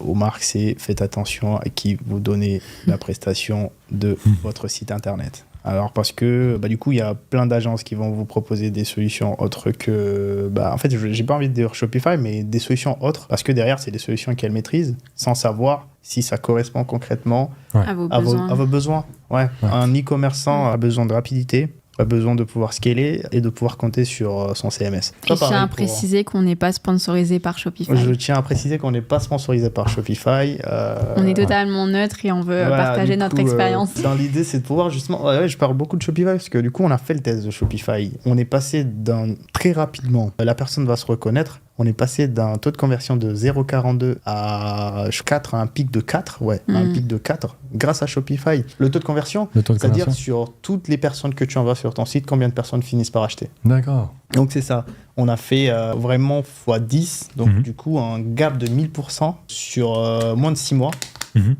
aux marques, c'est faites attention à qui vous donnez la prestation de votre site internet. Alors parce que du coup il y a plein d'agences qui vont vous proposer des solutions autres que en fait j'ai pas envie de dire Shopify, mais des solutions autres parce que derrière c'est des solutions qu'elles maîtrisent sans savoir si ça correspond concrètement à vos besoins. Un e-commerçant a besoin de rapidité, a besoin de pouvoir scaler et de pouvoir compter sur son CMS. Et je tiens à préciser qu'on n'est pas sponsorisé par Shopify. Je tiens à préciser qu'on n'est pas sponsorisé par Shopify. On est totalement neutre et on veut partager notre expérience. Dans l'idée, c'est de pouvoir justement... je parle beaucoup de Shopify parce que du coup, on a fait le test de Shopify. On est passé très rapidement. La personne va se reconnaître on est passé d'un taux de conversion de 0,42 à 4, à un pic de 4, un pic de 4, grâce à Shopify. Le taux de conversion, c'est-à-dire sur toutes les personnes que tu envoies sur ton site, combien de personnes finissent par acheter. D'accord. Donc c'est ça. On a fait vraiment x10, donc du coup un gap de 1000% sur moins de 6 mois.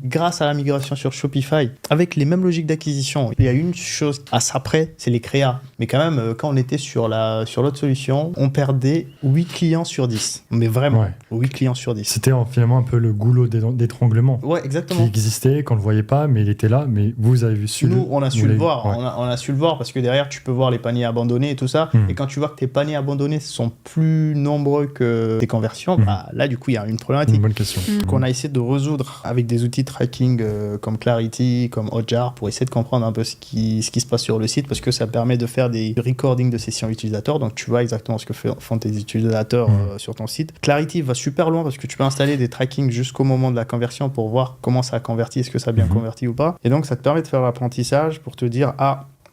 Grâce à la migration sur Shopify, avec les mêmes logiques d'acquisition. Il y a une chose à ça près, c'est les créas. Mais quand même, quand on était sur l'autre solution, on perdait 8 clients sur 10. Mais vraiment, 8 clients sur 10. C'était finalement un peu le goulot d'étranglement. Ouais, exactement. Qui existait, qu'on ne le voyait pas, mais il était là. Mais vous avez su Nous, on a su le voir. On a su le voir parce que derrière, tu peux voir les paniers abandonnés et tout ça. Et quand tu vois que tes paniers abandonnés sont plus nombreux que tes conversions, là, du coup, il y a une problématique. Une bonne question. Qu'on a essayé de résoudre avec des outils tracking comme Clarity, comme Hotjar, pour essayer de comprendre un peu ce qui se passe sur le site, parce que ça permet de faire des recordings de sessions utilisateurs, donc tu vois exactement ce que font tes utilisateurs sur ton site. Clarity va super loin parce que tu peux installer des trackings jusqu'au moment de la conversion pour voir comment ça a converti, est-ce que ça a bien converti ou pas. Et donc ça te permet de faire l'apprentissage pour te dire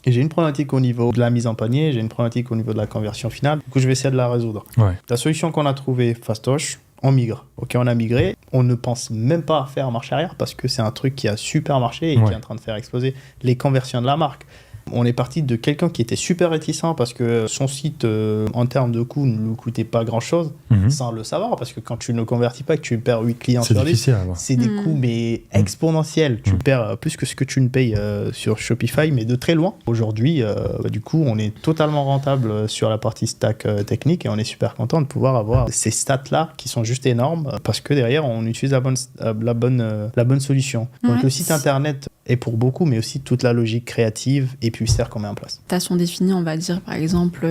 et j'ai une problématique au niveau de la mise en panier, j'ai une problématique au niveau de la conversion finale, du coup je vais essayer de la résoudre. La solution qu'on a trouvée, Fastosh, on migre. Ok, on a migré. On ne pense même pas à faire marche arrière parce que c'est un truc qui a super marché et qui est en train de faire exploser les conversions de la marque. On est parti de quelqu'un qui était super réticent parce que son site, en termes de coûts, ne lui coûtait pas grand-chose, sans le savoir. Parce que quand tu ne convertis pas et que tu perds 8 clients sur 10, c'est des coûts mais exponentiels. Tu perds plus que ce que tu ne payes sur Shopify, mais de très loin. Aujourd'hui, du coup, on est totalement rentable sur la partie stack technique et on est super content de pouvoir avoir ces stats-là qui sont juste énormes parce que derrière, on utilise la bonne solution. Donc le site internet est pour beaucoup, mais aussi toute la logique créative et publicitaire qu'on met en place. Sont définies, on va dire par exemple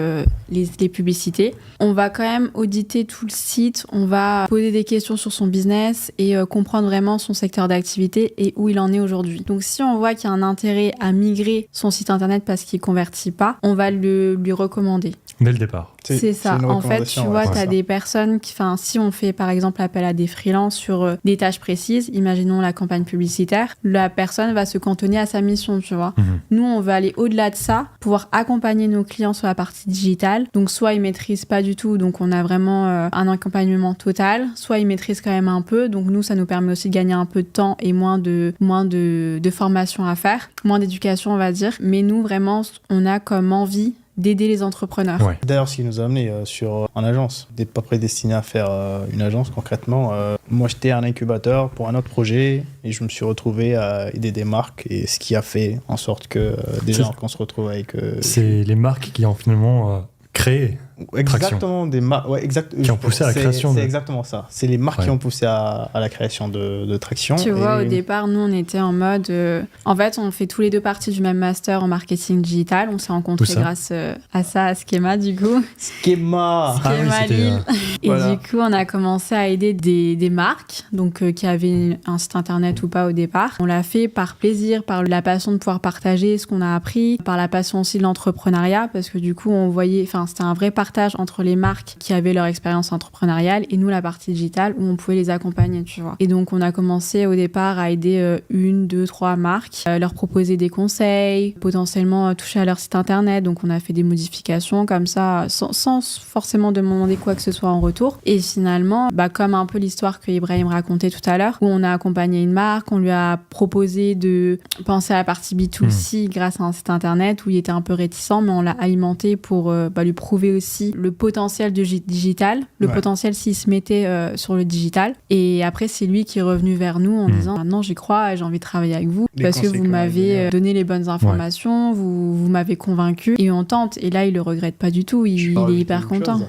les publicités. On va quand même auditer tout le site, on va poser des questions sur son business et comprendre vraiment son secteur d'activité et où il en est aujourd'hui. Donc si on voit qu'il y a un intérêt à migrer son site internet parce qu'il ne convertit pas, on va lui recommander. Dès le départ. C'est ça. En fait, tu vois, tu as des personnes qui, si on fait par exemple appel à des freelances sur des tâches précises, imaginons la campagne publicitaire, la personne va se cantonner à sa mission, tu vois. Nous, on va aller au-delà de ça, pouvoir accompagner nos clients sur la partie digitale. Donc, soit ils maîtrisent pas du tout, donc on a vraiment un accompagnement total, soit ils maîtrisent quand même un peu. Donc, nous, ça nous permet aussi de gagner un peu de temps et moins de formation à faire, moins d'éducation, on va dire. Mais nous, vraiment, on a comme envie d'aider les entrepreneurs. D'ailleurs, ce qui nous a amené en agence, on n'est pas prédestiné à faire une agence concrètement. Moi, j'étais un incubateur pour un autre projet et je me suis retrouvé à aider des marques et ce qui a fait en sorte que qu'on se retrouve avec... c'est les marques qui ont finalement créé Exactement, qui ont poussé à la création. C'est exactement ça. C'est les marques qui ont poussé à la création de Traction. Tu vois, au départ, nous, on était en mode... En fait, on fait tous les deux partie du même master en marketing digital. On s'est rencontrés grâce à ça, à Schema, du coup. Schema Lille. Et du coup, on a commencé à aider des marques donc qui avaient un site internet ou pas au départ. On l'a fait par plaisir, par la passion de pouvoir partager ce qu'on a appris, par la passion aussi de l'entrepreneuriat, parce que du coup, on voyait... C'était un vrai partage entre les marques qui avaient leur expérience entrepreneuriale et nous, la partie digitale, où on pouvait les accompagner, tu vois. Et donc, on a commencé au départ à aider 1, 2, 3 marques, leur proposer des conseils, potentiellement toucher à leur site internet. Donc, on a fait des modifications comme ça, sans forcément demander quoi que ce soit en retour. Et finalement, comme un peu l'histoire que Ibrahim racontait tout à l'heure, où on a accompagné une marque, on lui a proposé de penser à la partie B2C grâce à un site internet où il était un peu réticent, mais on l'a alimenté pour lui prouver aussi le potentiel du digital, le potentiel s'il se mettait sur le digital. Et après, c'est lui qui est revenu vers nous en disant « Maintenant, j'y crois et j'ai envie de travailler avec vous parce que vous m'avez donné les bonnes informations, vous m'avez convaincu et on tente. » Et là, il le regrette pas du tout, il est hyper content.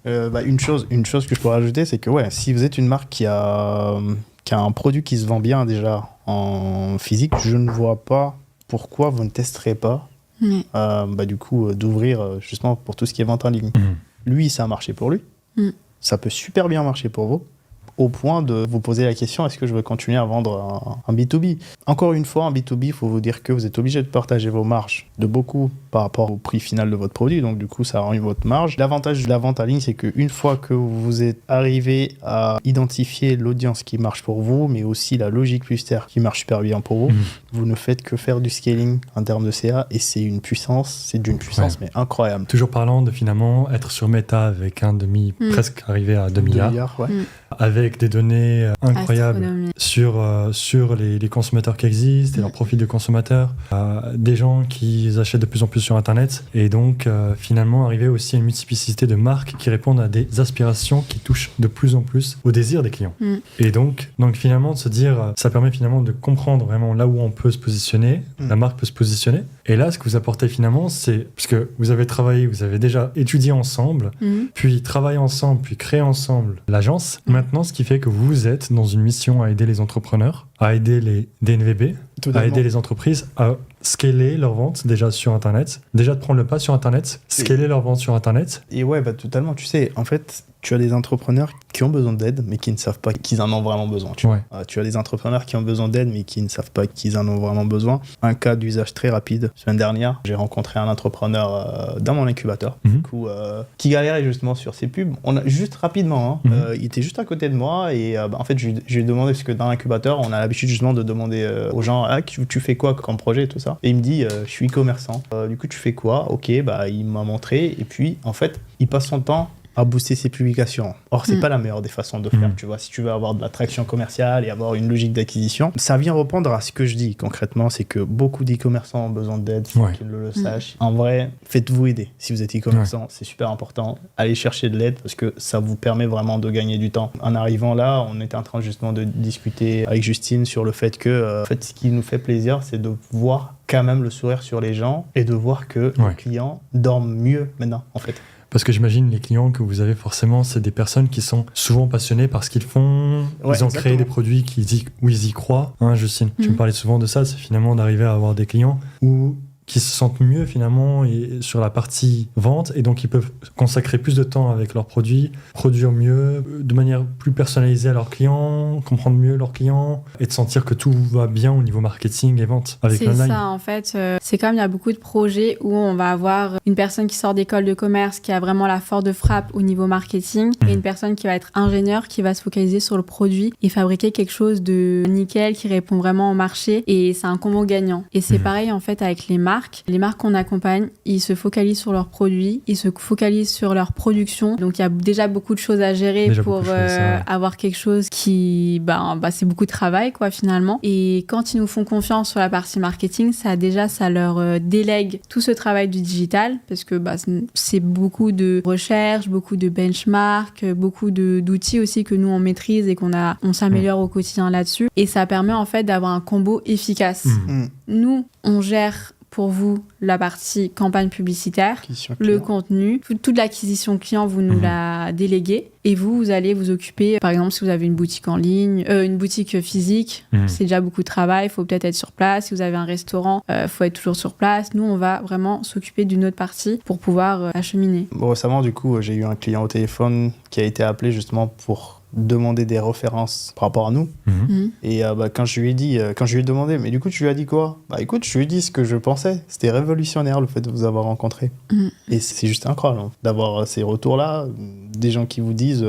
Une chose que je pourrais ajouter, c'est que si vous êtes une marque qui a un produit qui se vend bien déjà en physique, je ne vois pas pourquoi vous ne testerez pas du coup d'ouvrir justement pour tout ce qui est vente en ligne. Lui, ça a marché pour lui. Ça peut super bien marcher pour vous. au point de vous poser la question, est-ce que je veux continuer à vendre un B2B? Encore une fois, un B2B, il faut vous dire que vous êtes obligé de partager vos marges de beaucoup par rapport au prix final de votre produit. Donc, du coup, ça réduit votre marge. L'avantage de la vente en ligne, c'est qu'une fois que vous êtes arrivé à identifier l'audience qui marche pour vous, mais aussi la logique publicitaire qui marche super bien pour vous, vous ne faites que faire du scaling en termes de CA et c'est d'une puissance mais incroyable. Toujours parlant de finalement être sur Meta avec presque arrivé à 2 milliards. Avec des données incroyables sur les consommateurs qui existent et leur profil de consommateurs, des gens qui achètent de plus en plus sur Internet et donc finalement arriver aussi à une multiplicité de marques qui répondent à des aspirations qui touchent de plus en plus au désir des clients. Et donc finalement de se dire, ça permet finalement de comprendre vraiment là où on peut se positionner, la marque peut se positionner. Et là, ce que vous apportez finalement, c'est, parce que vous avez travaillé, vous avez déjà étudié ensemble, puis travaillé ensemble, puis créé ensemble l'agence. Maintenant, ce qui fait que vous êtes dans une mission à aider les entrepreneurs, à aider les DNVB, à aider les entreprises à scaler leur vente déjà sur Internet, déjà de prendre le pas sur Internet, scaler leur vente sur Internet. Et ouais, totalement. Tu sais, en fait, tu as des entrepreneurs qui ont besoin d'aide, mais qui ne savent pas qu'ils en ont vraiment besoin. Tu as des entrepreneurs qui ont besoin d'aide, mais qui ne savent pas qu'ils en ont vraiment besoin. Un cas d'usage très rapide. La semaine dernière, j'ai rencontré un entrepreneur dans mon incubateur, qui galérait justement sur ses pubs. On a juste rapidement, il était juste à côté de moi et en fait, je lui ai demandé, parce que dans l'incubateur, on a l'habitude justement de demander aux gens, tu fais quoi comme projet, tout ça. Et il me dit, je suis e-commerçant. Du coup, tu fais quoi? Ok, il m'a montré. Et puis, en fait, il passe son temps à booster ses publications. Or, c'est pas la meilleure des façons de faire, tu vois. Si tu veux avoir de la traction commerciale et avoir une logique d'acquisition, ça vient répondre à ce que je dis concrètement, c'est que beaucoup d'e-commerçants ont besoin d'aide, sans qu'ils le sachent. En vrai, faites-vous aider. Si vous êtes e-commerçant, c'est super important. Allez chercher de l'aide parce que ça vous permet vraiment de gagner du temps. En arrivant là, on était en train justement de discuter avec Justine sur le fait que, en fait, ce qui nous fait plaisir, c'est de voir quand même le sourire sur les gens et de voir que les clients dorment mieux maintenant, en fait. Parce que j'imagine les clients que vous avez forcément, c'est des personnes qui sont souvent passionnées par ce qu'ils font. Ils ont créé des produits où ils y croient. Justine, tu me parlais souvent de ça, c'est finalement d'arriver à avoir des clients qui se sentent mieux finalement sur la partie vente et donc ils peuvent consacrer plus de temps avec leurs produits, produire mieux, de manière plus personnalisée à leurs clients, comprendre mieux leurs clients et de sentir que tout va bien au niveau marketing et vente avec l'online. C'est ça en fait, c'est comme il y a beaucoup de projets où on va avoir une personne qui sort d'école de commerce qui a vraiment la force de frappe au niveau marketing et une personne qui va être ingénieure qui va se focaliser sur le produit et fabriquer quelque chose de nickel qui répond vraiment au marché et c'est un combo gagnant. Et c'est pareil en fait avec les marques. Les marques qu'on accompagne, ils se focalisent sur leurs produits, ils se focalisent sur leur production. Donc il y a déjà beaucoup de choses à gérer pour avoir quelque chose qui, c'est beaucoup de travail quoi finalement. Et quand ils nous font confiance sur la partie marketing, ça leur délègue tout ce travail du digital parce que c'est beaucoup de recherche, beaucoup de benchmark, beaucoup d'outils aussi que nous on maîtrise et on s'améliore au quotidien là-dessus. Et ça permet en fait d'avoir un combo efficace. Nous, on gère pour vous la partie campagne publicitaire, le contenu, toute l'acquisition client, vous nous la déléguez et vous allez vous occuper, par exemple, si vous avez une boutique en ligne, une boutique physique, c'est déjà beaucoup de travail, il faut peut-être être sur place. Si vous avez un restaurant, il faut être toujours sur place. Nous, on va vraiment s'occuper d'une autre partie pour pouvoir acheminer. Récemment, du coup, j'ai eu un client au téléphone qui a été appelé justement pour demander des références par rapport à nous. Et quand je lui ai demandé, mais du coup, tu lui as dit quoi? Écoute, je lui ai dit ce que je pensais. C'était révolutionnaire le fait de vous avoir rencontré. Et c'est juste incroyable d'avoir ces retours-là, des gens qui vous disent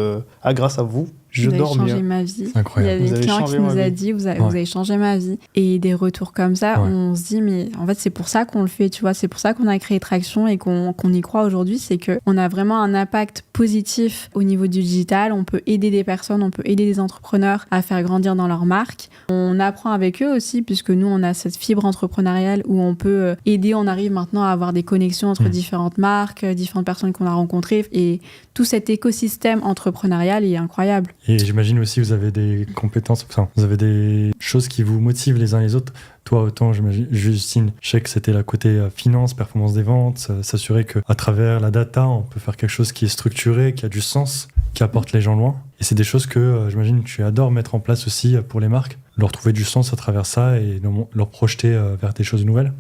grâce à vous, je dors mieux. Vous avez changé ma vie. C'est incroyable. Il y a des clients qui nous a dit, vous avez changé ma vie. Et des retours comme ça, on se dit, mais en fait, c'est pour ça qu'on le fait, tu vois. C'est pour ça qu'on a créé Traction et qu'on y croit aujourd'hui. C'est qu'on a vraiment un impact positif au niveau du digital. On peut aider des personnes, on peut aider des entrepreneurs à faire grandir dans leur marque. On apprend avec eux aussi, puisque nous, on a cette fibre entrepreneuriale où on peut aider. On arrive maintenant à avoir des connexions entre différentes marques, différentes personnes qu'on a rencontrées. Et tout cet écosystème entrepreneurial est incroyable. Et j'imagine aussi vous avez des compétences, vous avez des choses qui vous motivent les uns les autres. Toi, autant, j'imagine, Justine, je sais que c'était la côté finance, performance des ventes, s'assurer qu'à travers la data, on peut faire quelque chose qui est structuré, qui a du sens, qui apporte les gens loin. Et c'est des choses que, j'imagine, tu adores mettre en place aussi pour les marques, leur trouver du sens à travers ça et leur projeter vers des choses nouvelles?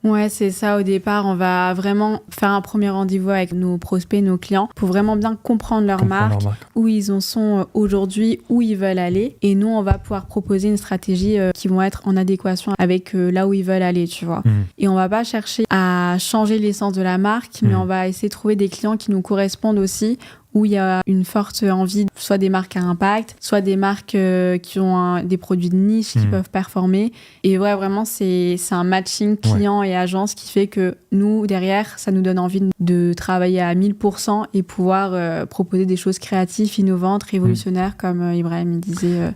Ouais, c'est ça. Au départ, on va vraiment faire un premier rendez-vous avec nos prospects, nos clients, pour vraiment bien comprendre leur marque, où ils en sont aujourd'hui, où ils veulent aller. Et nous, on va pouvoir proposer une stratégie qui vont être en adéquation avec là où ils veulent aller, tu vois. Et on va pas chercher à changer l'essence de la marque, mais on va essayer de trouver des clients qui nous correspondent aussi, où il y a une forte envie, soit des marques à impact, soit des marques qui ont des produits de niche qui peuvent performer. Et ouais, vraiment, c'est un matching client et agence qui fait que nous, derrière, ça nous donne envie de travailler à 1000% et pouvoir proposer des choses créatives, innovantes, révolutionnaires, comme Ibrahim disait.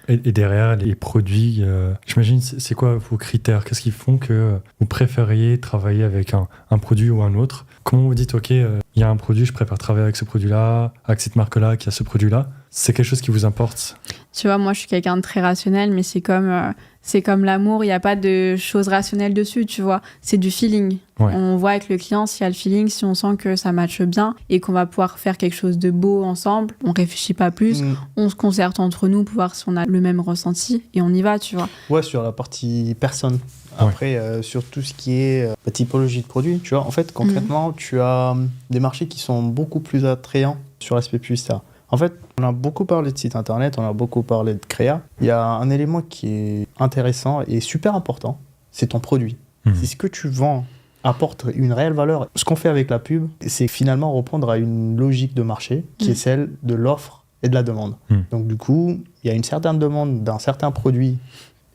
Et derrière, les produits, j'imagine, c'est quoi vos critères? Qu'est-ce qui font que vous préfériez travailler avec un produit ou un autre? Comment vous dites, OK, il y a un produit, je préfère travailler avec ce produit-là, avec cette marque-là, qui a ce produit-là? C'est quelque chose qui vous importe? Tu vois, moi, je suis quelqu'un de très rationnel, mais c'est comme l'amour, il n'y a pas de choses rationnelles dessus, tu vois. C'est du feeling. Ouais. On voit avec le client s'il y a le feeling, si on sent que ça matche bien et qu'on va pouvoir faire quelque chose de beau ensemble. On réfléchit pas plus, on se concerte entre nous pour voir si on a le même ressenti et on y va, tu vois. Ouais, sur la partie personne. Après, sur tout ce qui est typologie de produit, tu vois, en fait, concrètement, tu as des marchés qui sont beaucoup plus attrayants sur l'aspect publicitaire. En fait, on a beaucoup parlé de site internet, on a beaucoup parlé de créa. Il y a un élément qui est intéressant et super important, c'est ton produit. C'est ce que tu vends apporte une réelle valeur. Ce qu'on fait avec la pub, c'est finalement répondre à une logique de marché qui est celle de l'offre et de la demande. Donc du coup, il y a une certaine demande d'un certain produit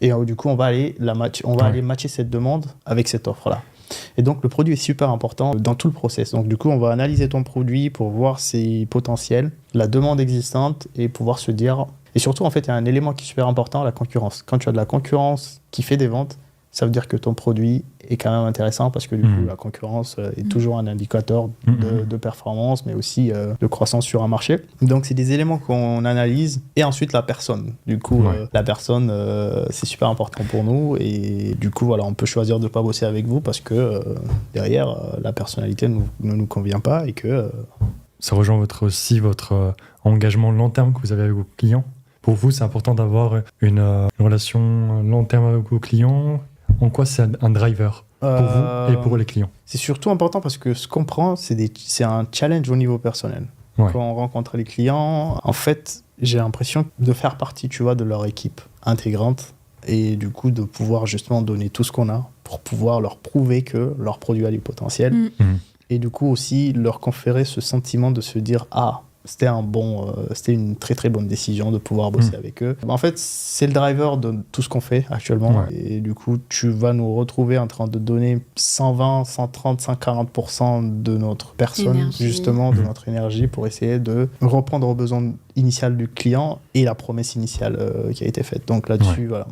et du coup, on va aller matcher cette demande avec cette offre-là. Et donc, le produit est super important dans tout le process. Donc, du coup, on va analyser ton produit pour voir ses potentiels, la demande existante et pouvoir se dire... Et surtout, en fait, il y a un élément qui est super important, la concurrence. Quand tu as de la concurrence qui fait des ventes, ça veut dire que ton produit est quand même intéressant parce que du coup, la concurrence est toujours un indicateur de performance, mais aussi de croissance sur un marché. Donc, c'est des éléments qu'on analyse. Et ensuite, la personne. Du coup, la personne, c'est super important pour nous. Et du coup, voilà, on peut choisir de ne pas bosser avec vous parce que derrière, la personnalité ne nous convient pas et que... Ça rejoint aussi votre engagement long terme que vous avez avec vos clients. Pour vous, c'est important d'avoir une relation long terme avec vos clients. En quoi c'est un driver pour vous et pour les clients? C'est surtout important parce que ce qu'on prend, c'est un challenge au niveau personnel. Quand on rencontre les clients, en fait, j'ai l'impression de faire partie, tu vois, de leur équipe intégrante et du coup de pouvoir justement donner tout ce qu'on a pour pouvoir leur prouver que leur produit a du potentiel et du coup aussi leur conférer ce sentiment de se dire « Ah, c'était une très très bonne décision de pouvoir bosser avec eux. » En fait, c'est le driver de tout ce qu'on fait actuellement. Et du coup, tu vas nous retrouver en train de donner 120, 130, 140% de notre personne, justement, de notre énergie pour essayer de répondre aux besoins initiaux du client et la promesse initiale qui a été faite. Donc là-dessus, voilà.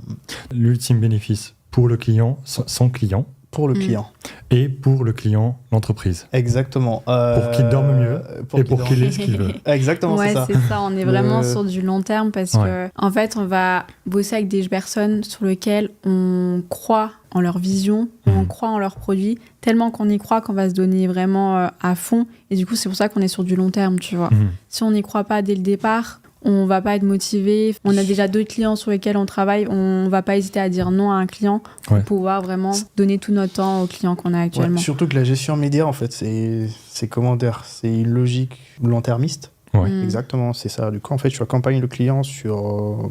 L'ultime bénéfice pour le client, son client. Pour le client. Et pour le client, l'entreprise. Exactement. Pour qu'il dorme mieux et pour qu'il ait ce qu'il veut. Exactement, c'est ça. Ouais, c'est ça. On est vraiment sur du long terme parce que, en fait, on va bosser avec des personnes sur lesquelles on croit en leur vision, on croit en leurs produits, tellement qu'on y croit qu'on va se donner vraiment à fond. Et du coup, c'est pour ça qu'on est sur du long terme, tu vois. Si on n'y croit pas dès le départ, on va pas être motivé. On a déjà 2 clients sur lesquels on travaille. On va pas hésiter à dire non à un client pour pouvoir vraiment donner tout notre temps aux clients qu'on a actuellement. Surtout que la gestion média, en fait, c'est comment dire, c'est une logique long-termiste. Exactement, c'est ça. Du coup, en fait, tu accompagnes le client sur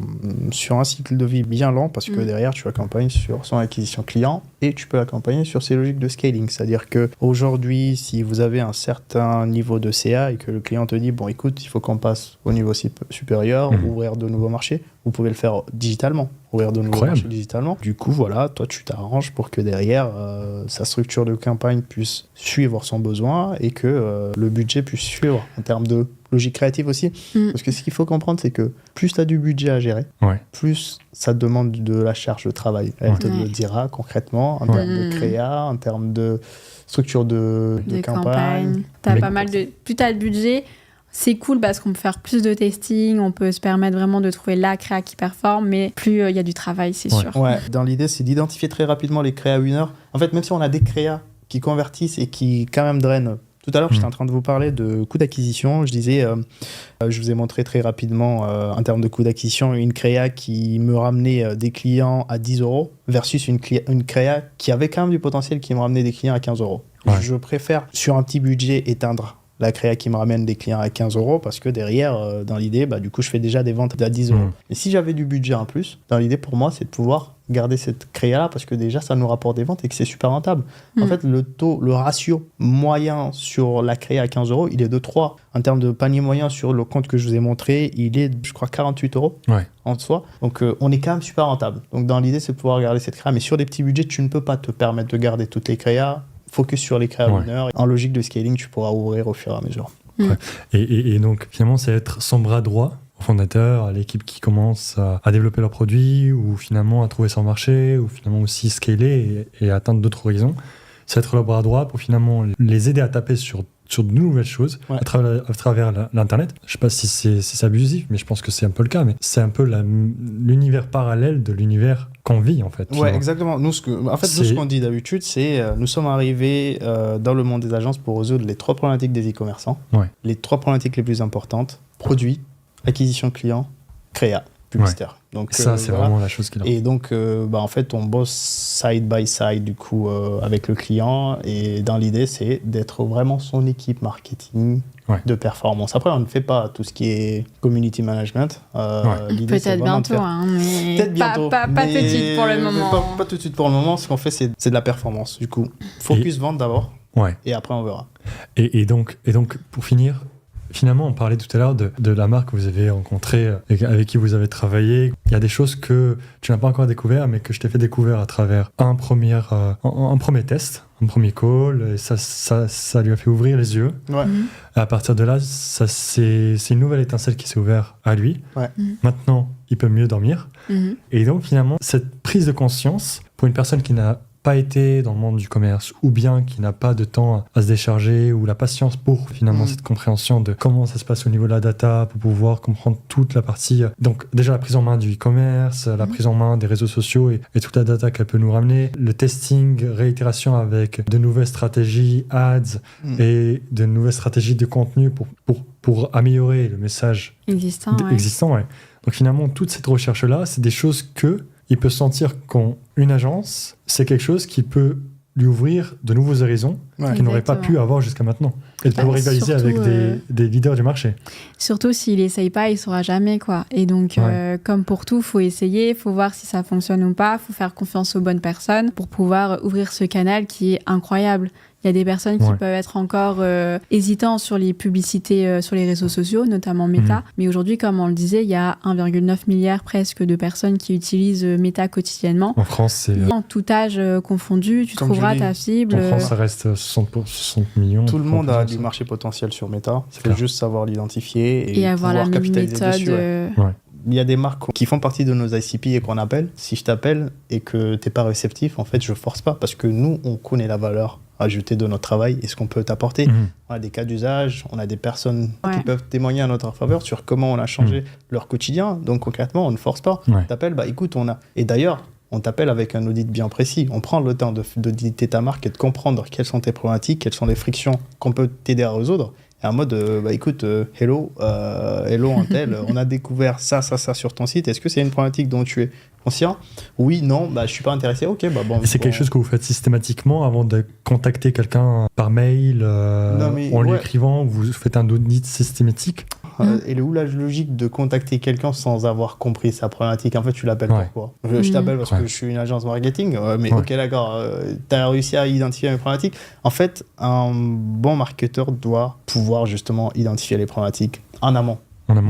un cycle de vie bien lent parce que derrière, tu accompagnes sur son acquisition client et tu peux l'accompagner sur ses logiques de scaling. C'est-à-dire qu'aujourd'hui, si vous avez un certain niveau de CA et que le client te dit, bon, écoute, il faut qu'on passe au niveau supérieur, ouvrir de nouveaux marchés, vous pouvez le faire digitalement, ouvrir de nouveaux marchés digitalement. Du coup, voilà, toi, tu t'arranges pour que derrière, sa structure de campagne puisse suivre son besoin et que le budget puisse suivre en termes de logique créative aussi. Parce que ce qu'il faut comprendre, c'est que plus tu as du budget à gérer, plus ça demande de la charge de travail. Elle te le dira concrètement en termes de créa, en termes de structure de campagne. Plus tu as de budget, c'est cool parce qu'on peut faire plus de testing, on peut se permettre vraiment de trouver la créa qui performe, mais plus il y a du travail, c'est sûr. Dans l'idée, c'est d'identifier très rapidement les créas winners. En fait, même si on a des créas qui convertissent et qui quand même drainent Tout à l'heure, j'étais en train de vous parler de coût d'acquisition. Je disais, je vous ai montré très rapidement, en termes de coût d'acquisition, une créa qui me ramenait des clients à 10 € versus une créa qui avait quand même du potentiel qui me ramenait des clients à 15 €. Ouais. Je préfère, sur un petit budget, éteindre la créa qui me ramène des clients à 15 € parce que derrière, dans l'idée, du coup, je fais déjà des ventes à 10 €. Et si j'avais du budget en plus, dans l'idée, pour moi, c'est de pouvoir garder cette créa-là parce que déjà, ça nous rapporte des ventes et que c'est super rentable. En fait, le ratio moyen sur la créa à 15 €, il est de 3. En termes de panier moyen sur le compte que je vous ai montré, il est, je crois, 48 € en soi. Donc, on est quand même super rentable. Donc, dans l'idée, c'est de pouvoir garder cette créa. Mais sur des petits budgets, tu ne peux pas te permettre de garder toutes les créas. Focus sur les créas winners. En logique de scaling, tu pourras ouvrir au fur et à mesure. Et donc, finalement, c'est être son bras droit au fondateur, à l'équipe qui commence à développer leurs produits ou finalement à trouver son marché ou finalement aussi scaler et atteindre d'autres horizons. C'est être le bras droit pour finalement les aider à taper sur de nouvelles choses à travers l'Internet. Je ne sais pas si c'est abusif, mais je pense que c'est un peu le cas. Mais c'est un peu l'univers parallèle de l'univers qu'on vit, en fait. Ouais, exactement. Nous, ce qu'on dit d'habitude, c'est nous sommes arrivés dans le monde des agences pour résoudre les 3 problématiques des e-commerçants. Les 3 problématiques les plus importantes: produit, acquisition client, créa, publicitaire. Donc, ça, c'est vraiment la chose qu'il a. Et donc, en fait, on bosse side by side, du coup, avec le client. Et dans l'idée, c'est d'être vraiment son équipe marketing de performance. Après, on ne fait pas tout ce qui est community management. Peut-être bientôt, mais peut-être bientôt. Pas tout de suite pour le moment. Pas tout de suite pour le moment. Ce qu'on fait, c'est de la performance, du coup. Focus vente d'abord. Et après, on verra. Et donc, pour finir... Finalement, on parlait tout à l'heure de la marque que vous avez rencontrée, avec qui vous avez travaillé. Il y a des choses que tu n'as pas encore découvert, mais que je t'ai fait découvrir à travers un premier test, un premier call. Et ça lui a fait ouvrir les yeux. Et à partir de là, c'est une nouvelle étincelle qui s'est ouverte à lui. Maintenant, il peut mieux dormir. Et donc, finalement, cette prise de conscience, pour une personne qui n'a pas été dans le monde du commerce ou bien qui n'a pas de temps à se décharger ou la patience pour finalement cette compréhension de comment ça se passe au niveau de la data pour pouvoir comprendre toute la partie, donc déjà la prise en main du e-commerce, la prise en main des réseaux sociaux et toute la data qu'elle peut nous ramener, le testing, réitération avec de nouvelles stratégies ads et de nouvelles stratégies de contenu pour améliorer le message existant. Donc finalement toute cette recherche là, c'est des choses que il peut sentir qu'une agence, c'est quelque chose qui peut lui ouvrir de nouveaux horizons qu'il n'aurait pas pu avoir jusqu'à maintenant. Et de pouvoir rivaliser avec des leaders du marché. Surtout s'il n'essaye pas, il ne saura jamais, quoi. Et donc, comme pour tout, il faut essayer, il faut voir si ça fonctionne ou pas, il faut faire confiance aux bonnes personnes pour pouvoir ouvrir ce canal qui est incroyable. Il y a des personnes qui peuvent être encore hésitantes sur les publicités sur les réseaux sociaux, notamment Meta. Mais aujourd'hui, comme on le disait, il y a 1,9 milliard presque de personnes qui utilisent Meta quotidiennement. En France, c'est... En tout âge confondu, tu trouveras ta cible. En France, ça reste 60 millions. Tout le monde a du marché potentiel sur Meta. Il faut juste savoir l'identifier et avoir pouvoir la capitaliser méthode dessus. Il y a des marques qui font partie de nos ICP et qu'on appelle. Si je t'appelle et que tu n'es pas réceptif, en fait, je ne force pas parce que nous, on connaît la valeur ajoutée de notre travail et ce qu'on peut t'apporter. On a des cas d'usage, on a des personnes qui peuvent témoigner à notre faveur sur comment on a changé leur quotidien. Donc, concrètement, on ne force pas. On t'appelle, écoute, on a... Et d'ailleurs, on t'appelle avec un audit bien précis. On prend le temps d'auditer ta marque et de comprendre quelles sont tes problématiques, quelles sont les frictions qu'on peut t'aider à résoudre. Et en mode, écoute, hello Antel, on a découvert ça sur ton site. Est-ce que c'est une problématique dont tu es conscient ? Oui, non, je suis pas intéressé. Ok, bon. C'est quelque chose que vous faites systématiquement avant de contacter quelqu'un par mail, en lui écrivant, vous faites un audit systématique. Et où la logique de contacter quelqu'un sans avoir compris sa problématique ? En fait, tu l'appelles pourquoi ? Je t'appelle parce que je suis une agence marketing, mais ok, d'accord, tu as réussi à identifier mes problématiques. En fait, un bon marketeur doit pouvoir justement identifier les problématiques en amont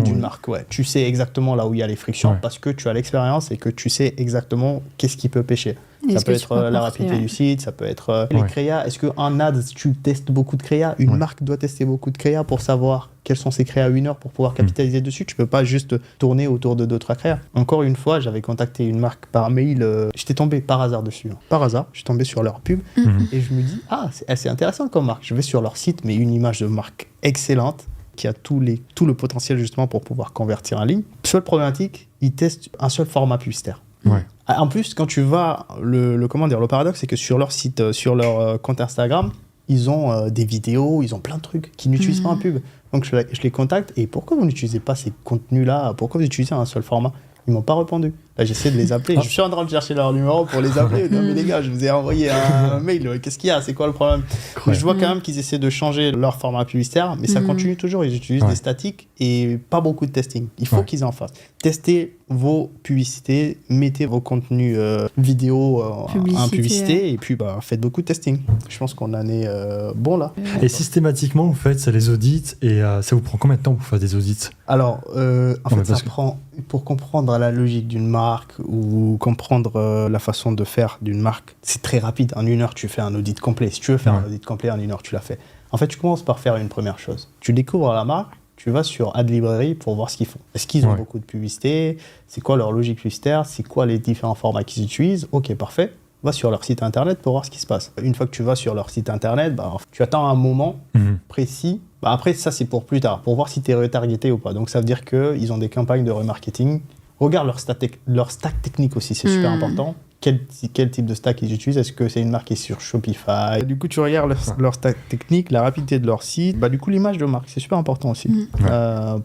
d'une marque. Tu sais exactement là où il y a les frictions parce que tu as l'expérience et que tu sais exactement qu'est-ce qui peut pêcher. Ça peut être la rapidité du site, ça peut être les créas. Est-ce qu'en ads, tu testes beaucoup de créas ? Une marque doit tester beaucoup de créas pour savoir quels sont ses créas winners pour pouvoir capitaliser dessus. Tu peux pas juste tourner autour de d'autres créas. Encore une fois, j'avais contacté une marque par mail. J'étais tombé par hasard dessus. Par hasard, je suis tombé sur leur pub et je me dis, c'est assez intéressant comme marque. Je vais sur leur site, mais une image de marque excellente qui a tout le potentiel justement pour pouvoir convertir en ligne. Seule problématique, ils testent un seul format publicitaire. En plus, quand tu vas, le paradoxe, c'est que sur leur site, sur leur compte Instagram, ils ont des vidéos, ils ont plein de trucs qui n'utilisent pas un pub. Donc je les contacte, et pourquoi vous n'utilisez pas ces contenus-là? Pourquoi vous utilisez un seul format? Ils m'ont pas répondu. Là, j'essaie de les appeler. Je suis en train de chercher leur numéro pour les appeler. Non, mais les gars, je vous ai envoyé un mail. Qu'est-ce qu'il y a? C'est quoi le problème? Ouais. Je vois quand même qu'ils essaient de changer leur format publicitaire, mais ça continue toujours. Ils utilisent des statiques et pas beaucoup de testing. Il faut qu'ils en fassent. Testez vos publicités, mettez vos contenus vidéo en publicité, et puis faites beaucoup de testing. Je pense qu'on en est bon là. Et systématiquement, vous faites les audits, et ça vous prend combien de temps pour faire des audits? Alors, en fait, ça prend, pour comprendre la logique d'une marque ou comprendre la façon de faire d'une marque, c'est très rapide. En 1 heure, tu fais un audit complet. Si tu veux faire un audit complet, en 1 heure, tu l'as fait. En fait, tu commences par faire une première chose. Tu découvres la marque, tu vas sur AdLibrairie pour voir ce qu'ils font. Est-ce qu'ils ont beaucoup de publicité? C'est quoi leur logique publicitaire? C'est quoi les différents formats qu'ils utilisent? Ok, parfait. Va sur leur site internet pour voir ce qui se passe. Une fois que tu vas sur leur site internet, tu attends un moment précis. Après, ça, c'est pour plus tard, pour voir si tu es retargeté ou pas. Donc, ça veut dire qu'ils ont des campagnes de remarketing. Regarde leur stack technique aussi, c'est super important. Quel type de stack ils utilisent? Est-ce que c'est une marque qui est sur Shopify? Du coup, tu regardes leur stack technique, la rapidité de leur site. Du coup, l'image de marque, c'est super important aussi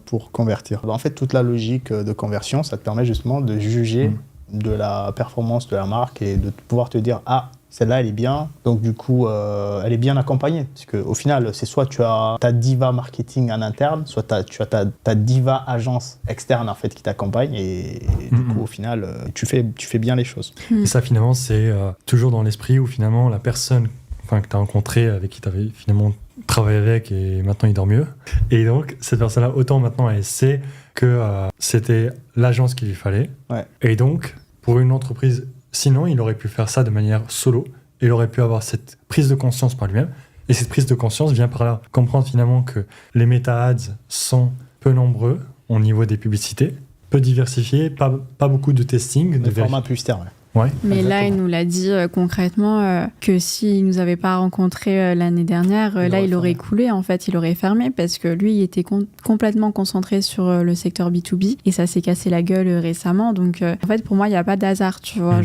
pour convertir. En fait, toute la logique de conversion, ça te permet justement de juger de la performance de la marque et de pouvoir te dire « Ah, celle-là, elle est bien. » Donc, du coup, elle est bien accompagnée. Parce qu'au final, c'est soit tu as ta diva marketing en interne, soit tu as ta diva agence externe, en fait, qui t'accompagne. Et du coup, au final, tu fais bien les choses. Et ça, finalement, c'est toujours dans l'esprit où, finalement, la personne que tu as rencontrée, avec qui tu avais finalement travaillé avec, et maintenant, il dort mieux. Et donc, cette personne-là, autant maintenant, elle sait que c'était l'agence qu'il lui fallait. Ouais. Et donc, pour une entreprise... Sinon, il aurait pu faire ça de manière solo. Il aurait pu avoir cette prise de conscience par lui-même. Et cette prise de conscience vient par là. Comprendre finalement que les méta-ads sont peu nombreux au niveau des publicités, peu diversifiés, pas beaucoup de testing. De format publicitaire, Ouais, mais exactement. là, il nous l'a dit concrètement que s'il ne nous avait pas rencontrés l'année dernière, il aurait coulé, en fait, il aurait fermé parce que lui, il était complètement concentré sur le secteur B2B et ça s'est cassé la gueule récemment. Donc, en fait, pour moi, il n'y a pas d'hasard, tu vois.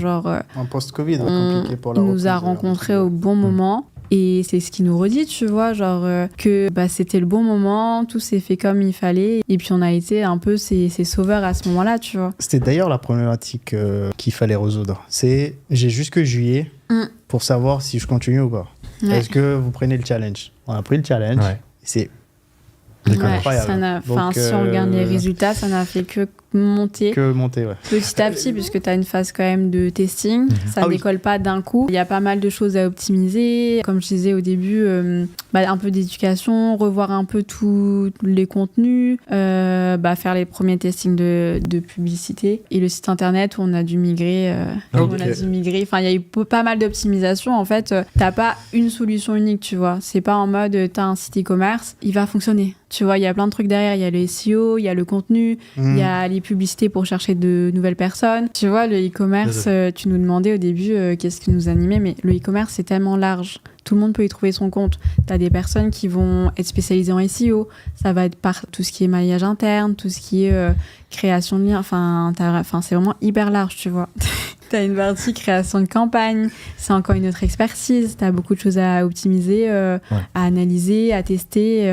En post-Covid, compliqué pour la reprise. Il nous a rencontrés au bon moment. Et c'est ce qui nous redit, tu vois, que c'était le bon moment, tout s'est fait comme il fallait. Et puis on a été un peu ces sauveurs à ce moment-là, tu vois. C'était d'ailleurs la problématique qu'il fallait résoudre. J'ai jusque juillet pour savoir si je continue ou pas. Ouais. Est-ce que vous prenez le challenge? On a pris le challenge. Ouais. C'est incroyable. Si on regarde les résultats, ça n'a fait que monter. Petit à petit, puisque tu as une phase quand même de testing. Ça décolle pas d'un coup. Il y a pas mal de choses à optimiser. Comme je disais au début, un peu d'éducation, revoir un peu tous les contenus, faire les premiers testings de publicité. Et le site internet où on a dû migrer. Enfin, il y a eu pas mal d'optimisation. En fait, t'as pas une solution unique, tu vois. C'est pas en mode, t'as un site e-commerce, il va fonctionner. Tu vois, il y a plein de trucs derrière. Il y a le SEO, il y a le contenu, il y a les publicités pour chercher de nouvelles personnes. Tu vois, le e-commerce, tu nous demandais au début qu'est-ce qui nous animait, mais le e-commerce, c'est tellement large. Tout le monde peut y trouver son compte. Tu as des personnes qui vont être spécialisées en SEO. Ça va être par tout ce qui est maillage interne, tout ce qui est création de liens. Enfin, c'est vraiment hyper large, tu vois. Tu as une partie création de campagne, c'est encore une autre expertise. Tu as beaucoup de choses à optimiser, à analyser, à tester,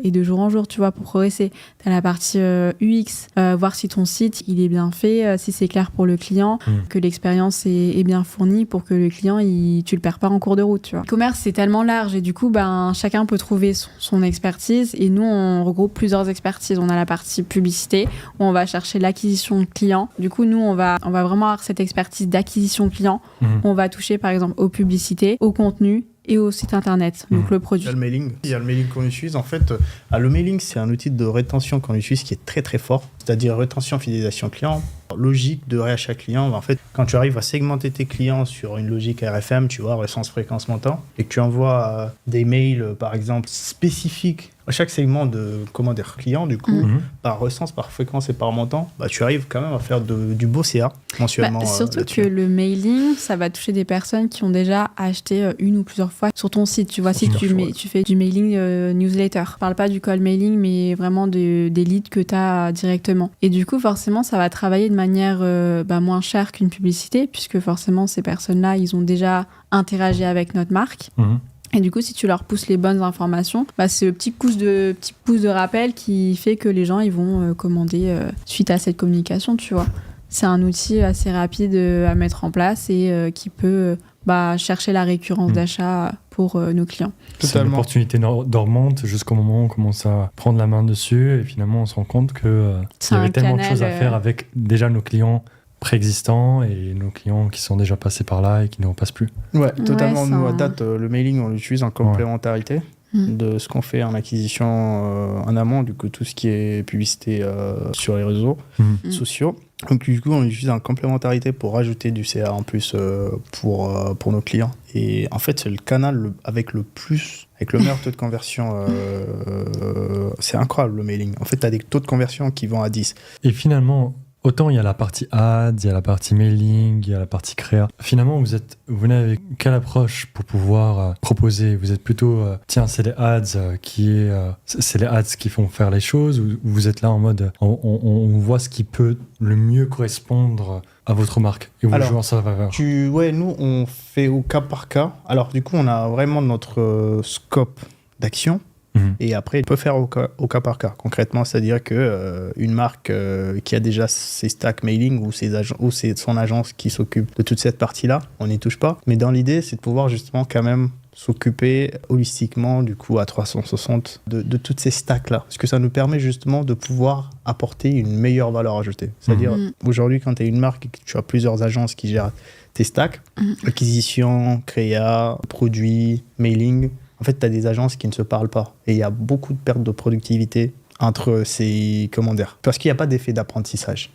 et de jour en jour, tu vois, pour progresser. Tu as la partie UX, voir si ton site il est bien fait, si c'est clair pour le client, que l'expérience est bien fournie pour que le client, tu le perds pas en cours de route, tu vois. Le commerce, c'est tellement large et du coup, chacun peut trouver son expertise et nous, on regroupe plusieurs expertises. On a la partie publicité où on va chercher l'acquisition de clients. Du coup, nous, on va vraiment avoir cette expertise d'acquisition client. On va toucher par exemple aux publicités, au contenu et au site internet, donc le produit. Il y a le mailing qu'on utilise. En fait, le mailing, c'est un outil de rétention qu'on utilise qui est très très fort, c'est-à-dire rétention, fidélisation client, logique de réachat client. En fait, quand tu arrives à segmenter tes clients sur une logique RFM, tu vois, récence, fréquence, montant, et que tu envoies des mails, par exemple, spécifiques à chaque segment de client, du coup, par récence, par fréquence et par montant, tu arrives quand même à faire du beau CA mensuellement. Surtout que le mailing, ça va toucher des personnes qui ont déjà acheté une ou plusieurs fois sur ton site. Tu vois, si tu fais du mailing newsletter. Je parle pas du call mailing, mais vraiment des leads que tu as directement. Et du coup, forcément, ça va travailler de manière moins chère qu'une publicité, puisque forcément, ces personnes-là, ils ont déjà interagi avec notre marque. Et du coup, si tu leur pousses les bonnes informations, c'est le petit pouce de rappel qui fait que les gens ils vont commander suite à cette communication, tu vois. C'est un outil assez rapide à mettre en place et qui peut chercher la récurrence d'achat pour nos clients. C'est une opportunité dormante jusqu'au moment où on commence à prendre la main dessus et finalement on se rend compte qu'il y avait tellement de choses à faire avec déjà nos clients préexistants et nos clients qui sont déjà passés par là et qui ne repassent plus. Ouais, totalement. Nous, à date, le mailing, on l'utilise en complémentarité de ce qu'on fait en acquisition en amont, du coup, tout ce qui est publicité sur les réseaux sociaux. Donc, du coup, on l'utilise en complémentarité pour rajouter du CA en plus pour nos clients. Et en fait, c'est le canal avec le meilleur taux de conversion. C'est incroyable, le mailing. En fait, tu as des taux de conversion qui vont à 10. Et finalement, autant il y a la partie ads, il y a la partie mailing, il y a la partie créa. Finalement, vous venez avec quelle approche pour pouvoir proposer? Vous êtes plutôt, tiens, c'est les ads c'est les ads qui font faire les choses, ou vous êtes là en mode, on voit ce qui peut le mieux correspondre à votre marque et vous jouez en sa faveur? Nous, on fait au cas par cas. Alors, du coup, on a vraiment notre scope d'action. Et après, il peut faire au cas par cas. Concrètement, c'est-à-dire qu'une marque qui a déjà ses stacks mailing ou c'est son agence qui s'occupe de toute cette partie-là, on n'y touche pas. Mais dans l'idée, c'est de pouvoir justement quand même s'occuper holistiquement, du coup, à 360 de toutes ces stacks-là. Parce que ça nous permet justement de pouvoir apporter une meilleure valeur ajoutée. C'est-à-dire, aujourd'hui, quand tu es une marque et que tu as plusieurs agences qui gèrent tes stacks, acquisition, créa, produits, mailing, en fait, tu as des agences qui ne se parlent pas. Et il y a beaucoup de pertes de productivité entre ces commandeurs. Parce qu'il n'y a pas d'effet d'apprentissage.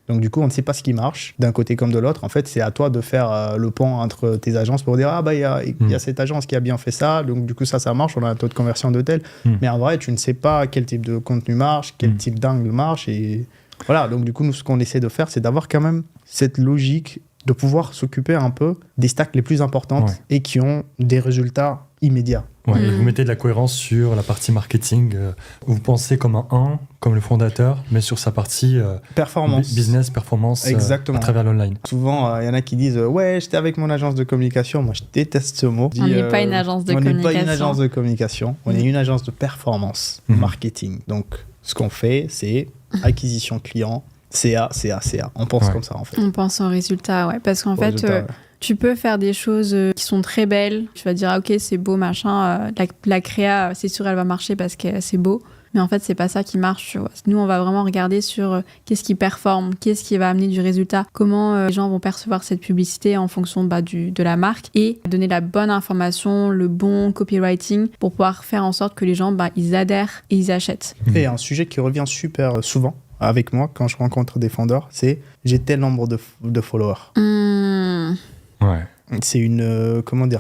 Donc, du coup, on ne sait pas ce qui marche d'un côté comme de l'autre. En fait, c'est à toi de faire le pont entre tes agences pour dire « Ah, il y a cette agence qui a bien fait ça. Donc, du coup, ça marche. On a un taux de conversion de tel. » Mais en vrai, tu ne sais pas quel type de contenu marche, quel type d'angle marche. Et voilà. Donc, du coup, nous, ce qu'on essaie de faire, c'est d'avoir quand même cette logique de pouvoir s'occuper un peu des stacks les plus importantes et qui ont des résultats immédiats. Et vous mettez de la cohérence sur la partie marketing. Vous pensez comme comme le fondateur, mais sur sa partie performance. Business, performance à travers l'online. Souvent, il y en a qui disent « Ouais, j'étais avec mon agence de communication. » Moi, je déteste ce mot. On n'est pas une agence de communication. On n'est pas une agence de communication. On est une agence de performance marketing. Donc, ce qu'on fait, c'est acquisition client, CA. On pense comme ça, en fait. On pense au résultat, parce qu'en fait... Tu peux faire des choses qui sont très belles. Tu vas dire, ok, c'est beau, machin. La créa, c'est sûr, elle va marcher parce que c'est beau. Mais en fait, c'est pas ça qui marche, tu vois. Nous, on va vraiment regarder sur qu'est-ce qui performe, qu'est-ce qui va amener du résultat, comment les gens vont percevoir cette publicité en fonction de la marque et donner la bonne information, le bon copywriting pour pouvoir faire en sorte que les gens, ils adhèrent et ils achètent. Et un sujet qui revient super souvent avec moi quand je rencontre des fondeurs, c'est j'ai tel nombre de followers. C'est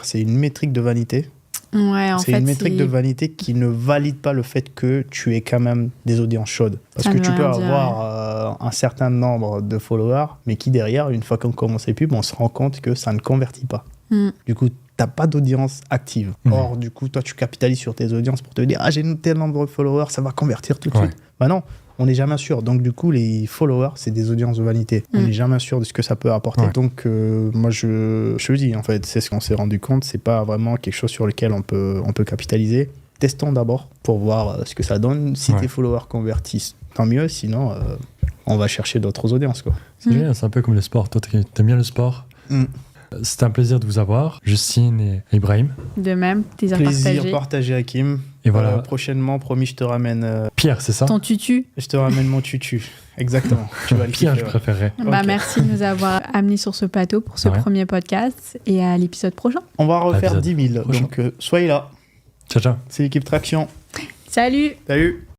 c'est une métrique de vanité. C'est une métrique de vanité qui ne valide pas le fait que tu aies quand même des audiences chaudes. Parce que tu peux avoir un certain nombre de followers, mais qui derrière, une fois qu'on commence les pubs, on se rend compte que ça ne convertit pas. Du coup, tu n'as pas d'audience active. Or, du coup, toi, tu capitalises sur tes audiences pour te dire « Ah, j'ai tel nombre de followers, ça va convertir tout de suite. » Bah non, on n'est jamais sûr. Donc, du coup, les followers, c'est des audiences de vanité. On n'est jamais sûr de ce que ça peut apporter. Donc, moi, je dis, en fait, c'est ce qu'on s'est rendu compte. C'est pas vraiment quelque chose sur lequel on peut capitaliser. Testons d'abord pour voir ce que ça donne. Si tes followers convertissent, tant mieux. Sinon, on va chercher d'autres audiences, quoi. C'est génial, c'est un peu comme le sport. Toi, t'aimes bien le sport. C'était un plaisir de vous avoir, Justine et Ibrahim. De même, plaisir partagé, Hakim. Et voilà. Prochainement, promis, je te ramène... Pierre, c'est ça? Ton tutu. Je te ramène mon tutu. Exactement. Tu vas le Pierre, kiffer, je préférerais. Merci de nous avoir amenés sur ce plateau pour ce premier podcast et à l'épisode prochain. On va refaire 10 000, donc soyez là. Ciao, ciao. C'est l'équipe Traction. Salut. Salut.